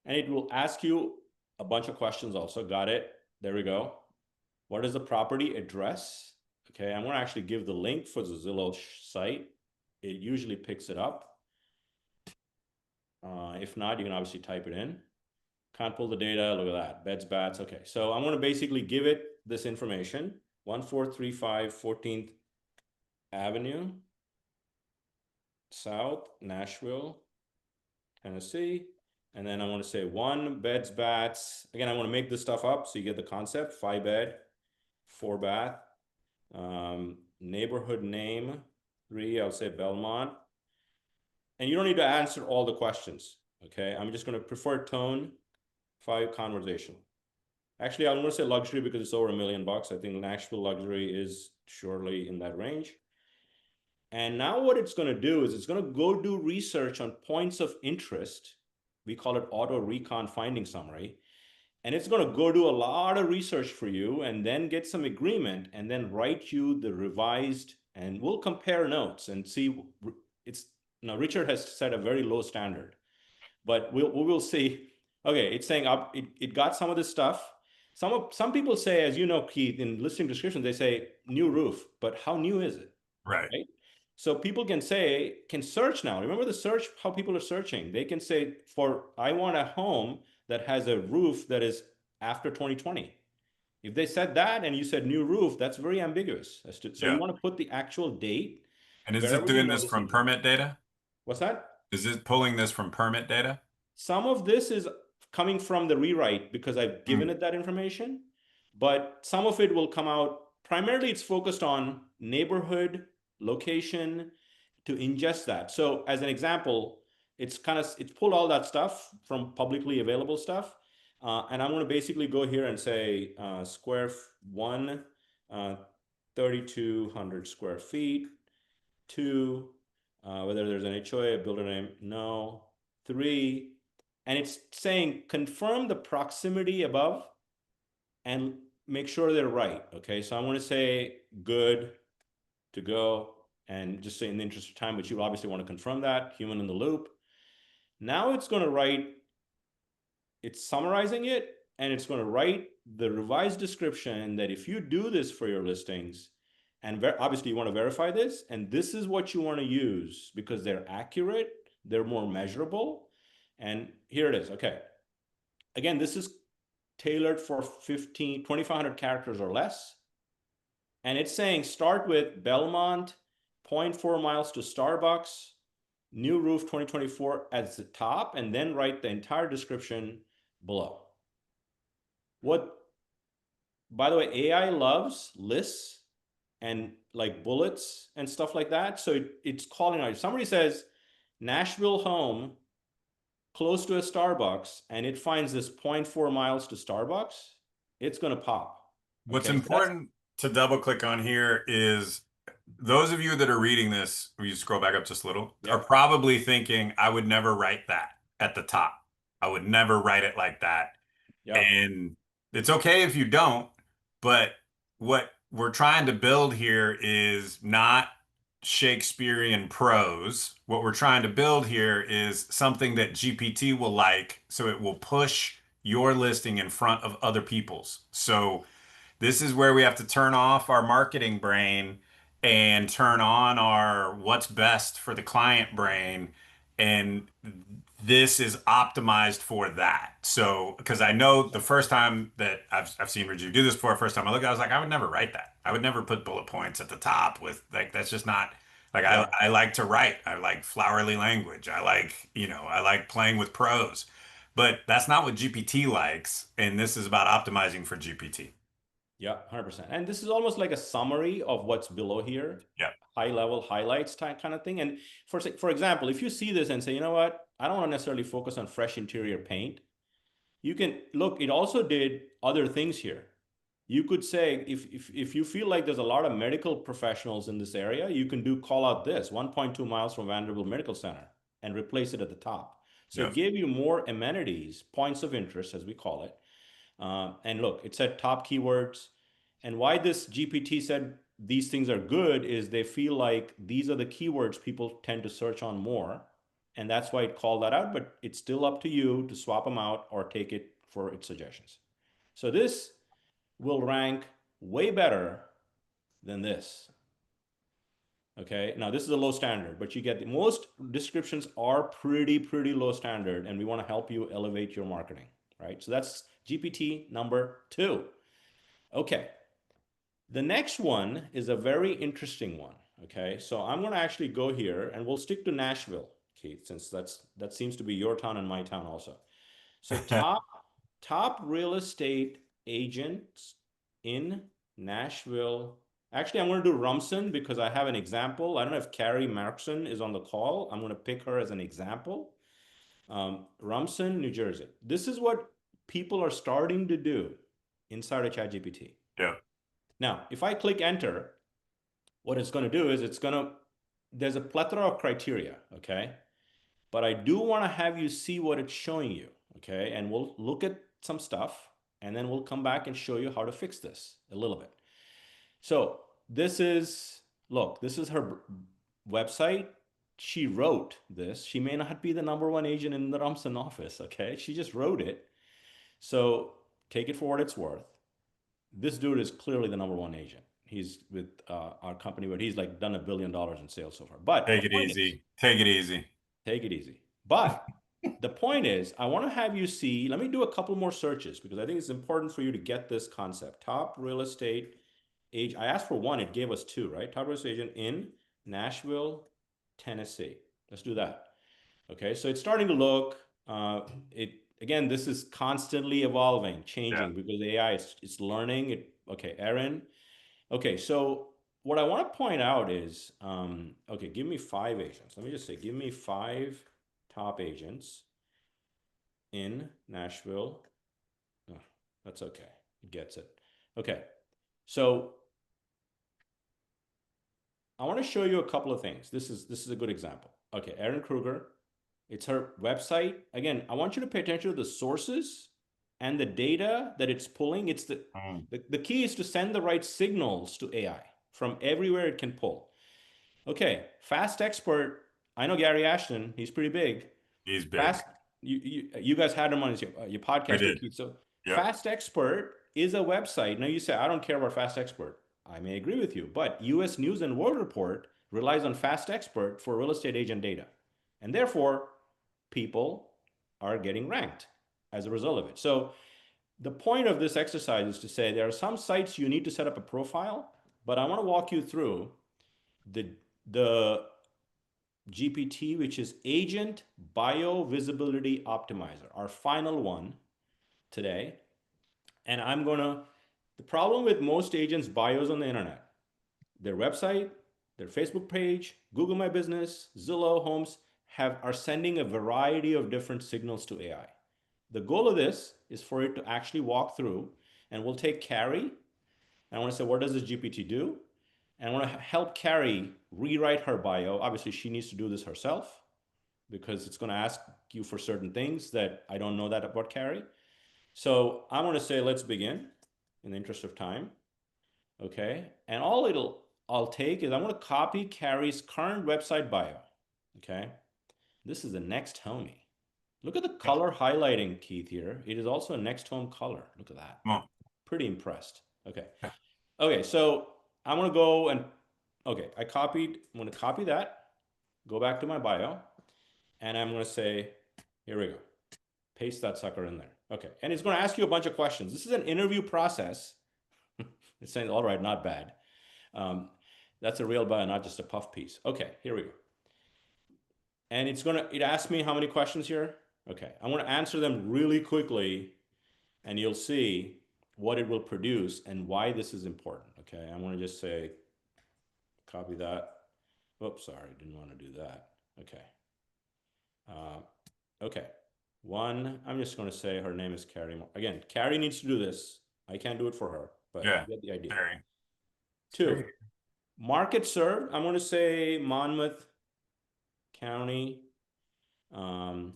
And it will ask you a bunch of questions also. Got it. There we go. What is the property address? Okay, I'm going to actually give the link for the Zillow site. It usually picks it up. If not, you can obviously type it in. Can't pull the data. Look at that. Beds, bats. Okay, so I'm going to basically give it this information. 1435 14th Avenue, South, Nashville, Tennessee. And then I want to say 1 beds, baths. Again, I want to make this stuff up so you get the concept. 5 bed, 4 bath. Neighborhood name, 3, I'll say Belmont. And you don't need to answer all the questions. Okay, I'm just going to prefer tone, 5 conversation. Actually, I'm going to say luxury because it's over $1 million. I think Nashville luxury is surely in that range. And now what it's going to do is it's going to go do research on points of interest. We call it auto recon finding summary. And it's going to go do a lot of research for you and then get some agreement and then write you the revised, and we'll compare notes and see. It's now Richard has set a very low standard, but we will see. Okay, it's saying up, it got some of this stuff. Some people say, as you know, Keith, in listing descriptions, they say new roof, but how new is it? Right. Right? So people can search now. Remember the search, how people are searching. They can say, I want a home that has a roof that is after 2020. If they said that and you said new roof, that's very ambiguous. So you Yeah. want to put the actual date And is it wherever you doing know this this from information. permit data? What's that? Is it pulling this from permit data? Some of this is coming from the rewrite because I've given Mm. it that information, but some of it will come out. Primarily, it's focused on neighborhood, location, to ingest that. So as an example, it's pulled all that stuff from publicly available stuff. And I'm going to basically go here and say one, 3,200 square feet, 2, whether there's an HOA, a builder name, no, 3, and it's saying confirm the proximity above and make sure they're right. Okay, so I want to say good to go and just say in the interest of time, but you obviously want to confirm that, human in the loop. Now it's going to write, it's summarizing it, and it's going to write the revised description that if you do this for your listings, and obviously you want to verify this, and this is what you want to use because they're accurate, they're more measurable. And here it is. Okay. Again, this is tailored for 2,500 characters or less. And it's saying start with Belmont, zero point 0.4 miles to Starbucks, new roof 2024 at the top, and then write the entire description below. What, by the way, AI loves lists and like bullets and stuff like that. So it's calling out. If somebody says Nashville home close to a Starbucks and it finds this 0.4 miles to Starbucks, it's going to pop. What's Okay. So that's, important to double click on here is those of you that are reading this, will you scroll back up just a little, are yep. probably thinking, I would never write that at the top. I would never write it like that. Yep. And it's okay if you don't, but what we're trying to build here is not Shakespearean prose. What we're trying to build here is something that GPT will like, so it will push your listing in front of other people's. So this is where we have to turn off our marketing brain and turn on our what's best for the client brain. And this is optimized for that. So, because I know the first time that I've seen Rajeev do this before, first time I looked, I was like, I would never write that. I would never put bullet points at the top with like, that's just not like, Yeah. I like to write. I like flowery language. I like, I like playing with prose, but that's not what GPT likes. And this is about optimizing for GPT. Yeah. 100%. And this is almost like a summary of what's below here, Yeah. high level highlights type kind of thing. And for example, if you see this and say, you know what, I don't want to necessarily focus on fresh interior paint. You can look, it also did other things here. You could say, if you feel like there's a lot of medical professionals in this area, you can call out this 1.2 miles from Vanderbilt Medical Center and replace it at the top. So Yeah. it gave you more amenities, points of interest, as we call it. And look, it said top keywords. And why this GPT said these things are good is they feel like these are the keywords people tend to search on more. And that's why it called that out, but it's still up to you to swap them out or take it for its suggestions. So this will rank way better than this. Okay, now this is a low standard, but you get most descriptions are pretty low standard, and we want to help you elevate your marketing, right? So that's GPT number 2. Okay, the next one is a very interesting one. Okay, so I'm going to actually go here and we'll stick to Nashville. Keith, since that seems to be your town and my town also. So top real estate agents in Nashville. Actually, I'm going to do Rumson because I have an example. I don't know if Carrie Markson is on the call. I'm going to pick her as an example. Rumson, New Jersey. This is what people are starting to do inside of ChatGPT. Yeah. Now, if I click enter, what it's going to do is there's a plethora of criteria, okay? But I do want to have you see what it's showing you, okay? And we'll look at some stuff and then we'll come back and show you how to fix this a little bit. So look, this is her website. She wrote this. She may not be the #1 agent in the Rumson office, okay? She just wrote it. So take it for what it's worth. This dude is clearly the #1 agent. He's with our company, but he's like done $1 billion in sales so far. But the Take it point is, easy. Take it easy. take it easy. But the point is, I want to have you see, let me do a couple more searches because I think it's important for you to get this concept. Top real estate agent. I asked for one, it gave us two, right? Top real estate agent in Nashville, Tennessee. Let's do that. Okay, so it's starting to look, again, this is constantly evolving, changing because AI is learning it. Okay, Aaron. Okay, so what I want to point out is, okay, give me 5 agents. Let me just say, give me 5 top agents in Nashville. Oh, that's okay. It gets it. Okay, so I want to show you a couple of things. This is a good example. Okay, Erin Kruger. It's her website. Again, I want you to pay attention to the sources and the data that it's pulling. It's the key is to send the right signals to AI from everywhere it can pull. Okay, Fast Expert. I know Gary Ashton. He's pretty big. He's big. Fast. You guys had him on your podcast. We did. Keith. So Yep. Fast Expert is a website. Now you say I don't care about Fast Expert. I may agree with you, but U.S. News and World Report relies on Fast Expert for real estate agent data, and therefore people are getting ranked as a result of it. So the point of this exercise is to say there are some sites you need to set up a profile, but I want to walk you through the GPT, which is Agent Bio Visibility Optimizer, our final one today. And the problem with most agents' bios on the internet, their website, their Facebook page, Google My Business, Zillow, Homes, are sending a variety of different signals to AI. The goal of this is for it to actually walk through, and we'll take Carrie, and I want to say, what does this GPT do? And I want to help Carrie rewrite her bio. Obviously, she needs to do this herself because it's going to ask you for certain things that I don't know that about Carrie. So I want to say, let's begin in the interest of time. Okay. And I'll take is I want to copy Carrie's current website bio. Okay. This is the next homie. Look at the color highlighting, Keith, here. It is also a next home color. Look at that. Come on. Pretty impressed. Okay. Okay, so I'm going to go and, okay, I'm going to copy that, go back to my bio, and I'm going to say, here we go. Paste that sucker in there. Okay, and it's going to ask you a bunch of questions. This is an interview process. It's saying, all right, not bad. That's a real bio, not just a puff piece. Okay, here we go. And it asks me how many questions here? Okay, I'm going to answer them really quickly, and you'll see what it will produce and why this is important. Okay, I want to just say, copy that. Oops, sorry, didn't want to do that. Okay. Okay. I'm just going to say her name is Carrie. Again, Carrie needs to do this. I can't do it for her, but you get the idea. Carrie. 2, market served. I'm going to say Monmouth County. And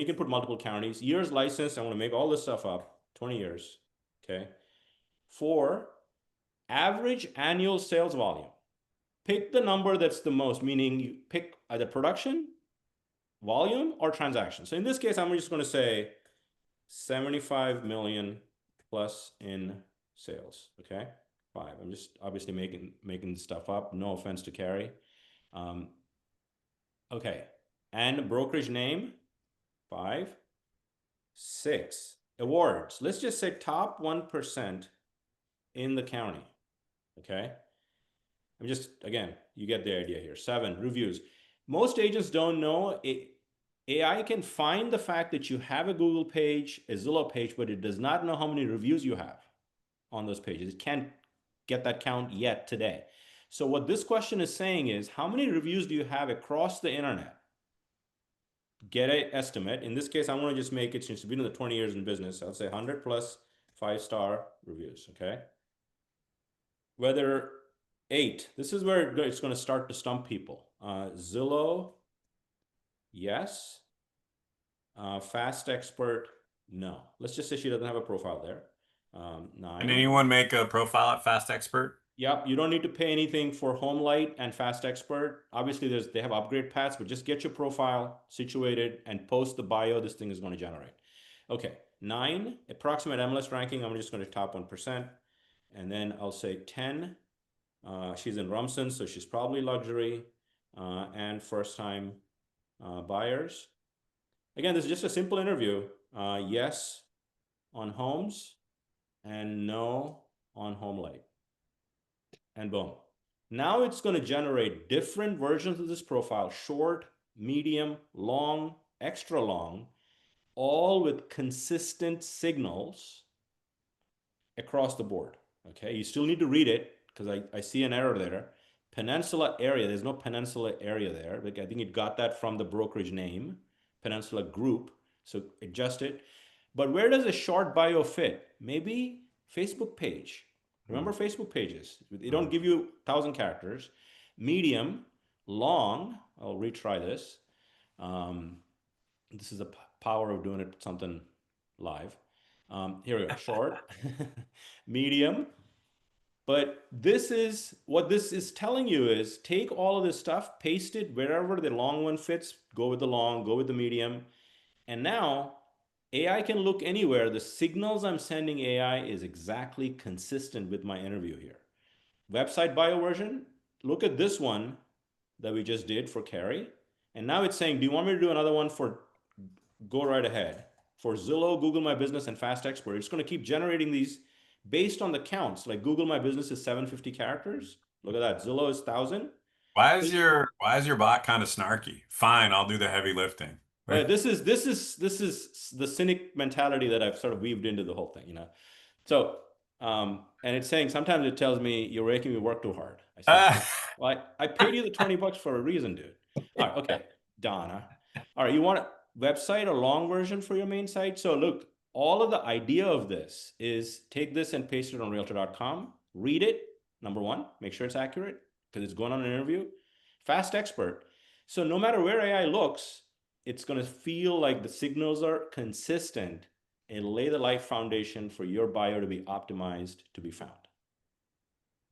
you can put multiple counties. Years licensed. I want to make all this stuff up. 20 years. Okay. 4, average annual sales volume. Pick the number that's the most, meaning you pick either production, volume, or transaction. So in this case, I'm just going to say 75 million plus in sales. Okay. 5. I'm just obviously making stuff up. No offense to Carrie. Okay. And brokerage name, 5. 6, awards. Let's just say top 1% in the county. Okay. I'm just, again, you get the idea here. 7, reviews. Most agents don't know AI can find the fact that you have a Google page, a Zillow page, but it does not know how many reviews you have on those pages. It can't get that count yet today. So what this question is saying is, how many reviews do you have across the internet? Get an estimate. In this case, I want to just make it, since you've been in the 20 years in business, I'll say 100 plus 5-star reviews, okay? Whether 8, this is where it's going to start to stump people. Zillow, yes. Fast Expert, no. Let's just say she doesn't have a profile there. Can 9. anyone make a profile at Fast Expert? Yep, you don't need to pay anything for HomeLight and Fast Expert. Obviously, they have upgrade paths, but just get your profile situated and post the bio this thing is going to generate. Okay, 9, approximate MLS ranking. I'm just going to top 1%. And then I'll say 10. She's in Rumson, so she's probably luxury and first-time buyers. Again, this is just a simple interview. Yes on homes and no on HomeLight. And boom. Now it's going to generate different versions of this profile, short, medium, long, extra long, all with consistent signals across the board. Okay, you still need to read it because I see an error there. Peninsula area, there's no peninsula area there. Like, I think it got that from the brokerage name, Peninsula Group. So adjust it. But where does a short bio fit? Maybe Facebook page. Remember Facebook pages? They don't give you 1,000 characters. Medium, long. I'll retry this. This is the power of doing it something live. Here we go. Short, medium. But this is what this is telling you is take all of this stuff, paste it wherever the long one fits, go with the long, go with the medium. And now AI can look anywhere. The signals I'm sending AI is exactly consistent with my interview here. Website bio version, look at this one that we just did for Carrie. And now it's saying, do you want me to do another one for go right ahead? For Zillow, Google My Business, and Fast Expert. It's going to keep generating these based on the counts. Like Google My Business is 750 characters. Look at that. Zillow is 1,000. Why is your bot kind of snarky? Fine, I'll do the heavy lifting. But this is the cynic mentality that I've sort of weaved into the whole thing, you know. So, and it's saying sometimes it tells me you're making me work too hard. I said, Uh, well, I paid you the $20 for a reason, dude. All right, okay, Donna. All right, you want a website or long version for your main site? So look, all of the idea of this is take this and paste it on realtor.com, read it, number one, make sure it's accurate because it's going on an interview. Fast Expert. So no matter where AI looks, it's going to feel like the signals are consistent and lay the life foundation for your bio to be optimized to be found.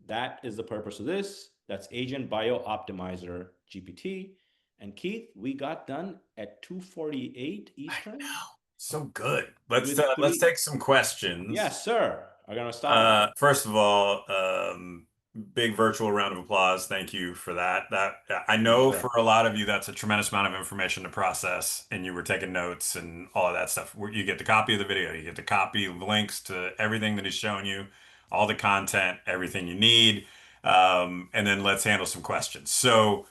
That is the purpose of this. That's Agent Bio Optimizer GPT. And Keith, we got done at 2:48 Eastern. so good. Let's With let's three. take some questions. Yes, sir. I'm gonna stop now. First of all, big virtual round of applause. Thank you for that. I Yes, know sir. for a lot of you, that's a tremendous amount of information to process, and you were taking notes and all of that stuff. You get the copy of the video, you get the copy, links to everything that he's showing you, all the content, everything you need. And then let's handle some questions. So,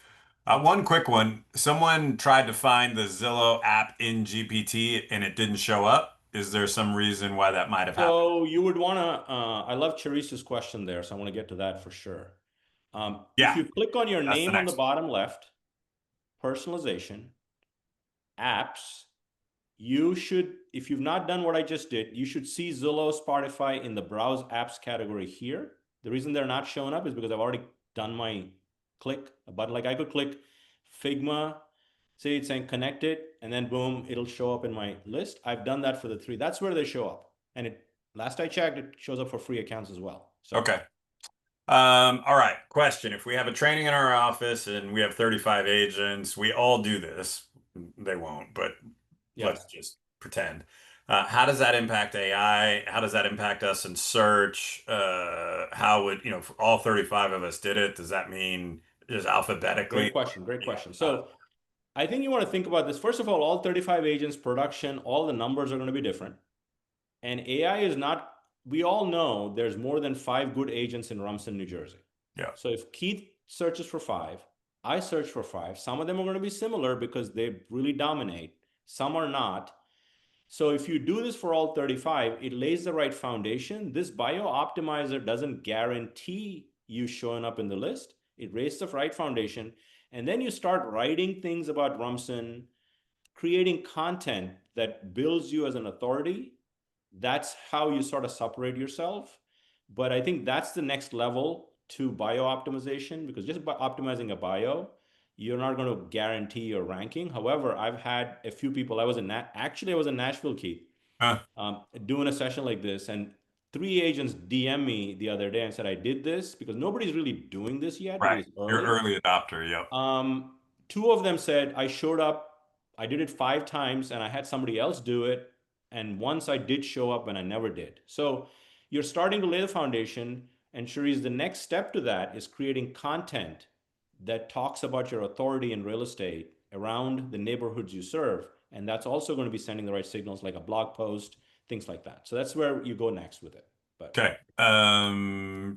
one quick one. Someone tried to find the Zillow app in GPT and it didn't show up. Is there some reason why that might have happened? So you would want to, I love Charis's question there, so I want to get to that for sure. If Yeah, you click on your that's the name on the next one. bottom left, personalization, apps, you should, if you've not done what I just did, you should see Zillow, Spotify in the browse apps category here. The reason they're not showing up is because I've already done my click a button. Like I could click Figma, say it's saying connected, and then boom, it'll show up in my list. I've done that for the 3. That's where they show up. And it, last I checked, it shows up for free accounts as well. So Okay. All right. Question. If we have a training in our office and we have 35 agents, we all do this. They won't, but yeah. let's just pretend. How does that impact AI? How does that impact us in search? How would, if all 35 of us did it, does that mean just alphabetically? Great question. Great Yeah. question. So I think you want to think about this. First of all 35 agents, production, all the numbers are going to be different. And AI is not, we all know there's more than 5 good agents in Rumson, New Jersey. Yeah. So if Keith searches for 5, I search for five. Some of them are going to be similar because they really dominate. Some are not. So if you do this for all 35, it lays the right foundation. This bio optimizer doesn't guarantee you showing up in the list. It lays the right foundation. And then you start writing things about Rumson, creating content that builds you as an authority. That's how you sort of separate yourself. But I think that's the next level to bio optimization, because just by optimizing a bio, you're not going to guarantee your ranking. However, I've had a few people. Actually I was in Nashville, Keith, Huh. doing a session like this, and three agents DM me the other day and said I did this because nobody's really doing this yet because Right. it's You're early. early adopter. Yep. Two of them said I showed up, I did it 5 times, and I had somebody else do it. And once I did show up and I never did. So you're starting to lay the foundation. And Sharice, the next step to that is creating content that talks about your authority in real estate around the neighborhoods you serve. And that's also going to be sending the right signals, like a blog post, things like that. So that's where you go next with it. But Okay.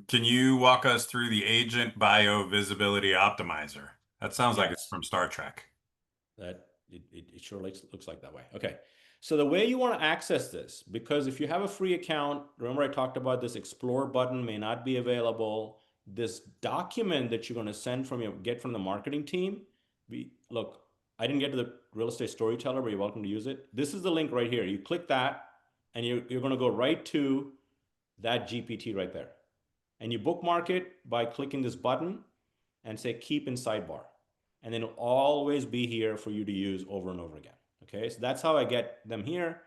Can you walk us through the agent bio visibility optimizer? That sounds like it's yes, from Star Trek. that it sure looks like that way. Okay. So the way you want to access this, because if you have a free account, remember I talked about this explore button may not be available. This document that you're going to get from the marketing team. Look, I didn't get to the real estate storyteller, but you're welcome to use it. This is the link right here. You click that, and you're going to go right to that GPT right there. And you bookmark it by clicking this button and say keep in sidebar. And then it'll always be here for you to use over and over again. Okay, so that's how I get them here,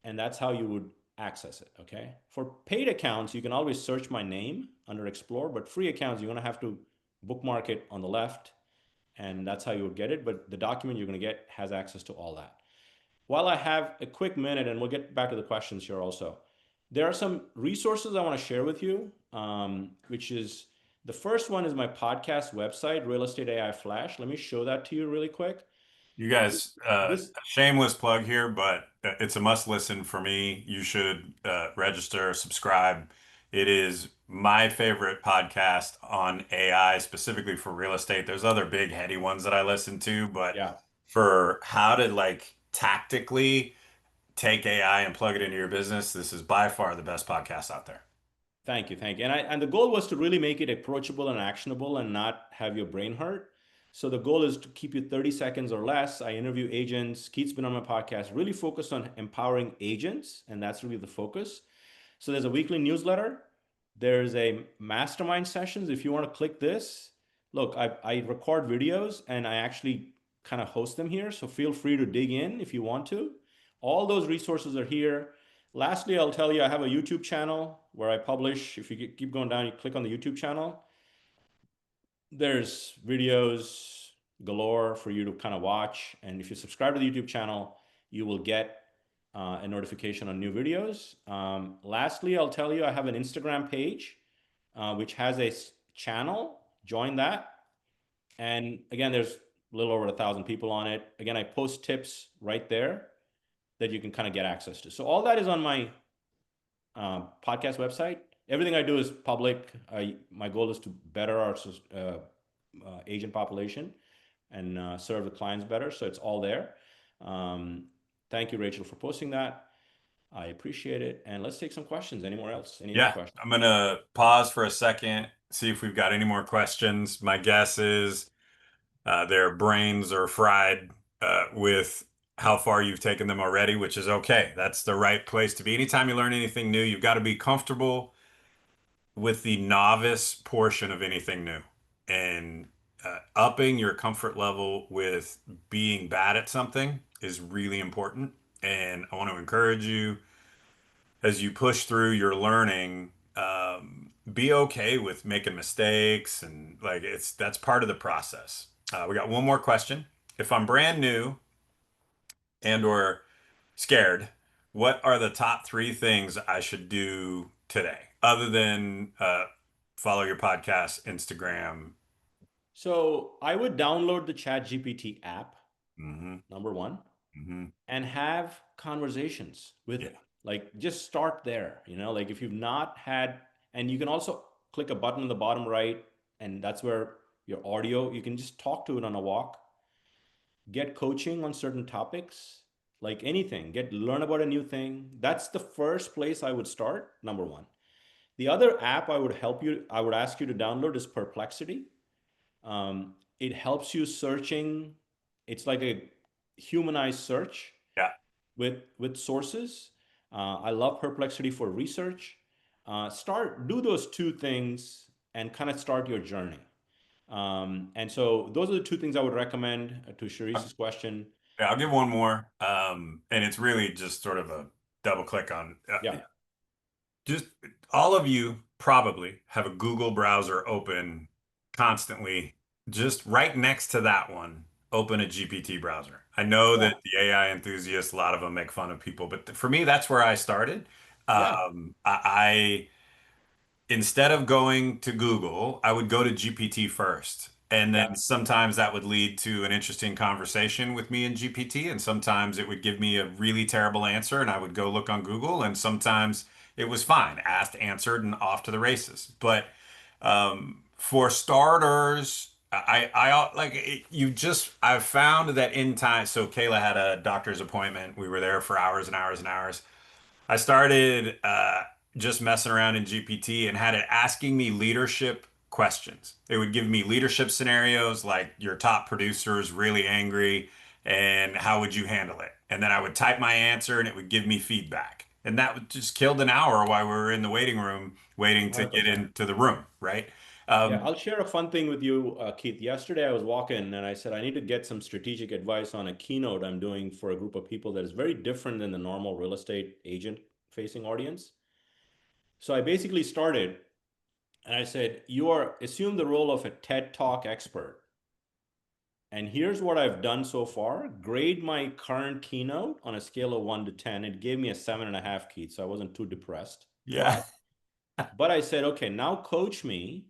and that's how you would access it. Okay, for paid accounts, you can always search my name under Explore, but free accounts, you're gonna have to bookmark it on the left, and that's how you would get it. But the document you're gonna get has access to all that. While I have a quick minute, and we'll get back to the questions here also, there are some resources I want to share with you, which is the first one is my podcast website, Real Estate AI Flash. Let me show that to you really quick. You guys, This, shameless plug here, but it's a must listen for me. You should register, subscribe. It is my favorite podcast on AI, specifically for real estate. There's other big heady ones that I listen to, but yeah, for how to like tactically take AI and plug it into your business, this is by far the best podcast out there. thank you, thank you. And the goal was to really make it approachable and actionable and not have your brain hurt. So the goal is to keep you 30 seconds or less. I interview agents. Keith's been on my podcast, really focused on empowering agents, and that's really the focus. So there's a weekly newsletter. There's a mastermind sessions. If you want to click this, look, I record videos and I actually kind of host them here. So feel free to dig in if you want to. All those resources are here. Lastly, I'll tell you, I have a YouTube channel where I publish. If you keep going down, you click on the YouTube channel. There's videos galore for you to kind of watch. And if you subscribe to the YouTube channel, you will get a notification on new videos. Lastly, I'll tell you, I have an Instagram page, which has a channel. Join that. And again, there's a little over 1,000 people on it. Again, I post tips right there that you can kind of get access to. So all that is on my podcast website. Everything I do is public. My goal is to better our agent population and serve the clients better. So it's all there. Um, Thank you, Rachel, for posting that. I appreciate it. And let's take some questions. Anywhere else? Any other Yeah, questions? I'm gonna pause for a second, see if we've got any more questions. My guess is their brains are fried with how far you've taken them already, which is okay. That's the right place to be. Anytime you learn anything new, you've got to be comfortable with the novice portion of anything new. And upping your comfort level with being bad at something is really important. And I want to encourage you as you push through your learning, be okay with making mistakes and like that's part of the process. We got one more question. If I'm brand new and or scared, what are the top three things I should do today other than follow your podcast, Instagram? So I would download the ChatGPT app, Hmm. number one, Hmm. and have conversations with Yeah. it. Like just start there, like if you've not had, and you can also click a button in the bottom right, and that's where your audio. You can just talk to it on a walk, get coaching on certain topics, like anything, learn about a new thing. That's the first place I would start, number one. The other app I would ask you to download is Perplexity. It helps you searching. It's like a humanized search Yeah. with sources. I love Perplexity for research. Do those two things and kind of start your journey. And so those are the two things I would recommend to Sharice's question. Yeah, I'll give one more. And it's really just sort of a double click on Yeah, just all of you probably have a Google browser open constantly. Just right next to that one, open a GPT browser. I know yeah, that the AI enthusiasts, a lot of them make fun of people, but for me, that's where I started. yeah, I instead of going to Google, I would go to GPT first. And yeah. then sometimes that would lead to an interesting conversation with me and GPT. And sometimes it would give me a really terrible answer and I would go look on Google. And sometimes it was fine, asked, answered, and off to the races. But for starters, I've found that in time. So Kayla had a doctor's appointment. We were there for hours and hours and hours. I started just messing around in GPT and had it asking me leadership questions. It would give me leadership scenarios like your top producer is really angry and how would you handle it? And then I would type my answer and it would give me feedback. And that would just killed an hour while we were in the waiting room waiting to get 100%. into the room, right? Yeah, Um, I'll share a fun thing with you, Keith. Yesterday, I was walking and I said, I need to get some strategic advice on a keynote I'm doing for a group of people that is very different than the normal real estate agent facing audience. So I basically started and I said, assume the role of a TED Talk expert. And here's what I've done so far. Grade my current keynote on a scale of 1 to 10. It gave me a 7.5, Keith, so I wasn't too depressed. yeah, But I said, okay, now coach me.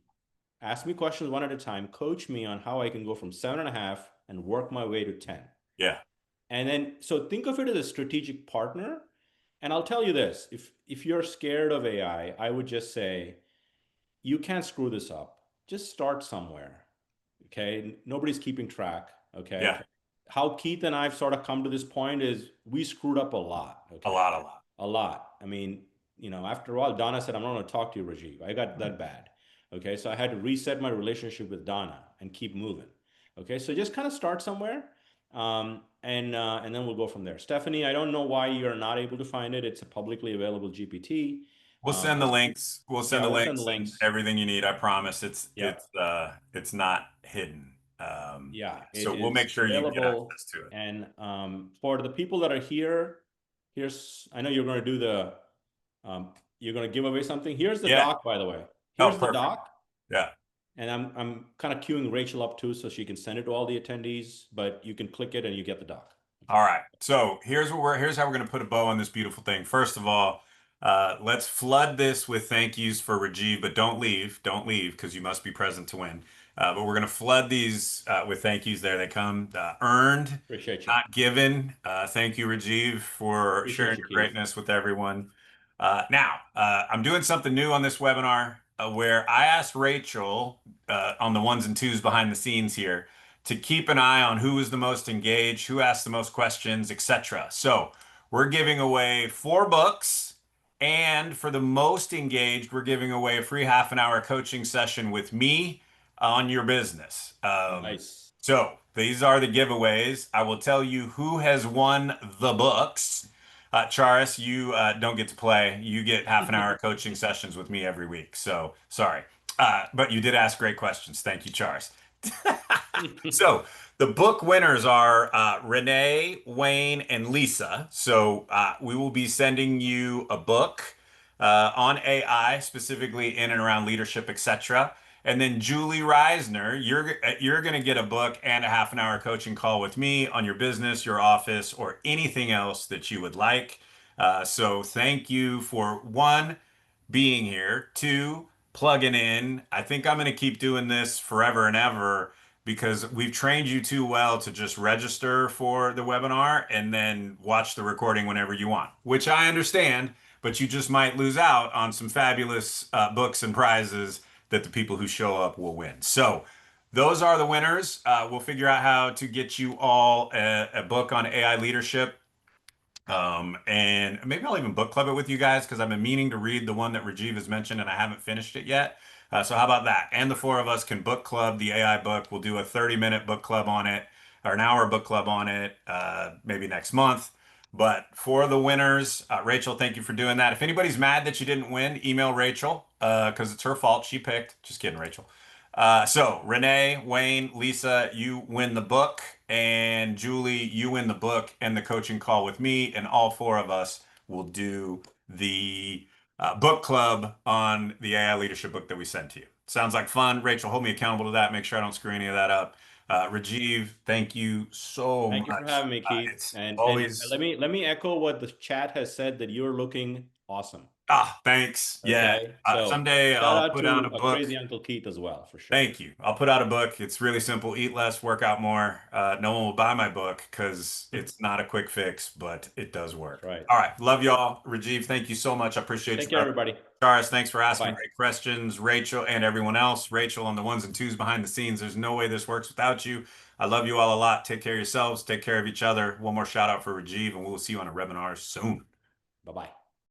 Ask me questions one at a time. Coach me on how I can go from 7.5 and work my way to 10. yeah, And then, so think of it as a strategic partner. And I'll tell you this, if you're scared of AI, I would just say, you can't screw this up. Just start somewhere. Okay. Nobody's keeping track. Okay. yeah, How Keith and I've sort of come to this point is we screwed up a lot. a Okay. lot, a lot. A lot. I mean, after a while, Donna said, I'm not going to talk to you, Rajeev. I got that bad. Okay. So I had to reset my relationship with Donna and keep moving. Okay. So just kind of start somewhere. And then we'll go from there. Stephanie, I don't know why you're not able to find it. It's a publicly available GPT. We'll send the Just, links. We'll yeah, send the we'll send the links and links. everything you need. I promise. It's Yeah. it's it's not hidden. Yeah, it So we'll is make sure you get available. access to it. And for the people that are here, I know you're going to do you're going to give away something. Here's the Yeah. doc, by the way. Oh, Here's the perfect. doc. Yeah. And I'm kind of queuing Rachel up too, so she can send it to all the attendees, but you can click it and you get the doc. All right. So here's how we're going to put a bow on this beautiful thing. First of all, let's flood this with thank yous for Rajiv, but don't leave because you must be present to win. But we're going to flood these with thank yous. There they come, earned, Appreciate you. not given. Thank you, Rajiv, for sharing Appreciate you, your Keith. greatness with everyone. Now, I'm doing something new on this webinar where I asked Rachel on the ones and twos behind the scenes here to keep an eye on who is the most engaged, who asked the most questions, etc. So we're giving away 4 books, and for the most engaged, we're giving away a free half an hour coaching session with me on your business. Nice. So these are the giveaways. I will tell you who has won the books. Charis, you don't get to play. You get half an hour coaching sessions with me every week. So sorry. But you did ask great questions. Thank you, Charis. So the book winners are Renee, Wayne, and Lisa. So we will be sending you a book on AI, specifically in and around leadership, etc. And then Julie Reisner, you're going to get a book and a half an hour coaching call with me on your business, your office, or anything else that you would like. So thank you for one, being here, two, plugging in. I think I'm going to keep doing this forever and ever because we've trained you too well to just register for the webinar and then watch the recording whenever you want, which I understand, but you just might lose out on some fabulous books and prizes that the people who show up will win. So those are the winners. We'll figure out how to get you all a book on AI leadership. And maybe I'll even book club it with you guys because I've been meaning to read the one that Rajeev has mentioned and I haven't finished it yet. So how about that? And the four of us can book club the AI book. We'll do a 30-minute book club on it or an hour book club on it, maybe next month. But for the winners, Rachel, thank you for doing that. If anybody's mad that you didn't win, email Rachel because it's her fault. She picked. Just kidding, Rachel. So Renee, Wayne, Lisa, you win the book, and Julie, you win the book and the coaching call with me, and all four of us will do the book club on the AI leadership book that we sent to you. Sounds like fun. Rachel, hold me accountable to that. Make sure I don't screw any of that up. Rajiv, thank you so Thank you for much. having me, Keith. It's And always let me echo what the chat has said that you're looking awesome. thanks. Yeah. Okay. So Someday shout I'll out put out a to a book. crazy Uncle Keith as well, for sure. Thank you. I'll put out a book. It's really simple. Eat less, work out more. No one will buy my book because it's not a quick fix, but it does That's work. right. All right. Love y'all. Rajiv, thank you so much. I appreciate you, Take care, brother. everybody. Charis, thanks for asking Bye. great questions. Rachel and everyone else. Rachel on the ones and twos behind the scenes. There's no way this works without you. I love you all a lot. Take care of yourselves. Take care of each other. One more shout out for Rajiv, and we'll see you on a webinar soon. Bye bye.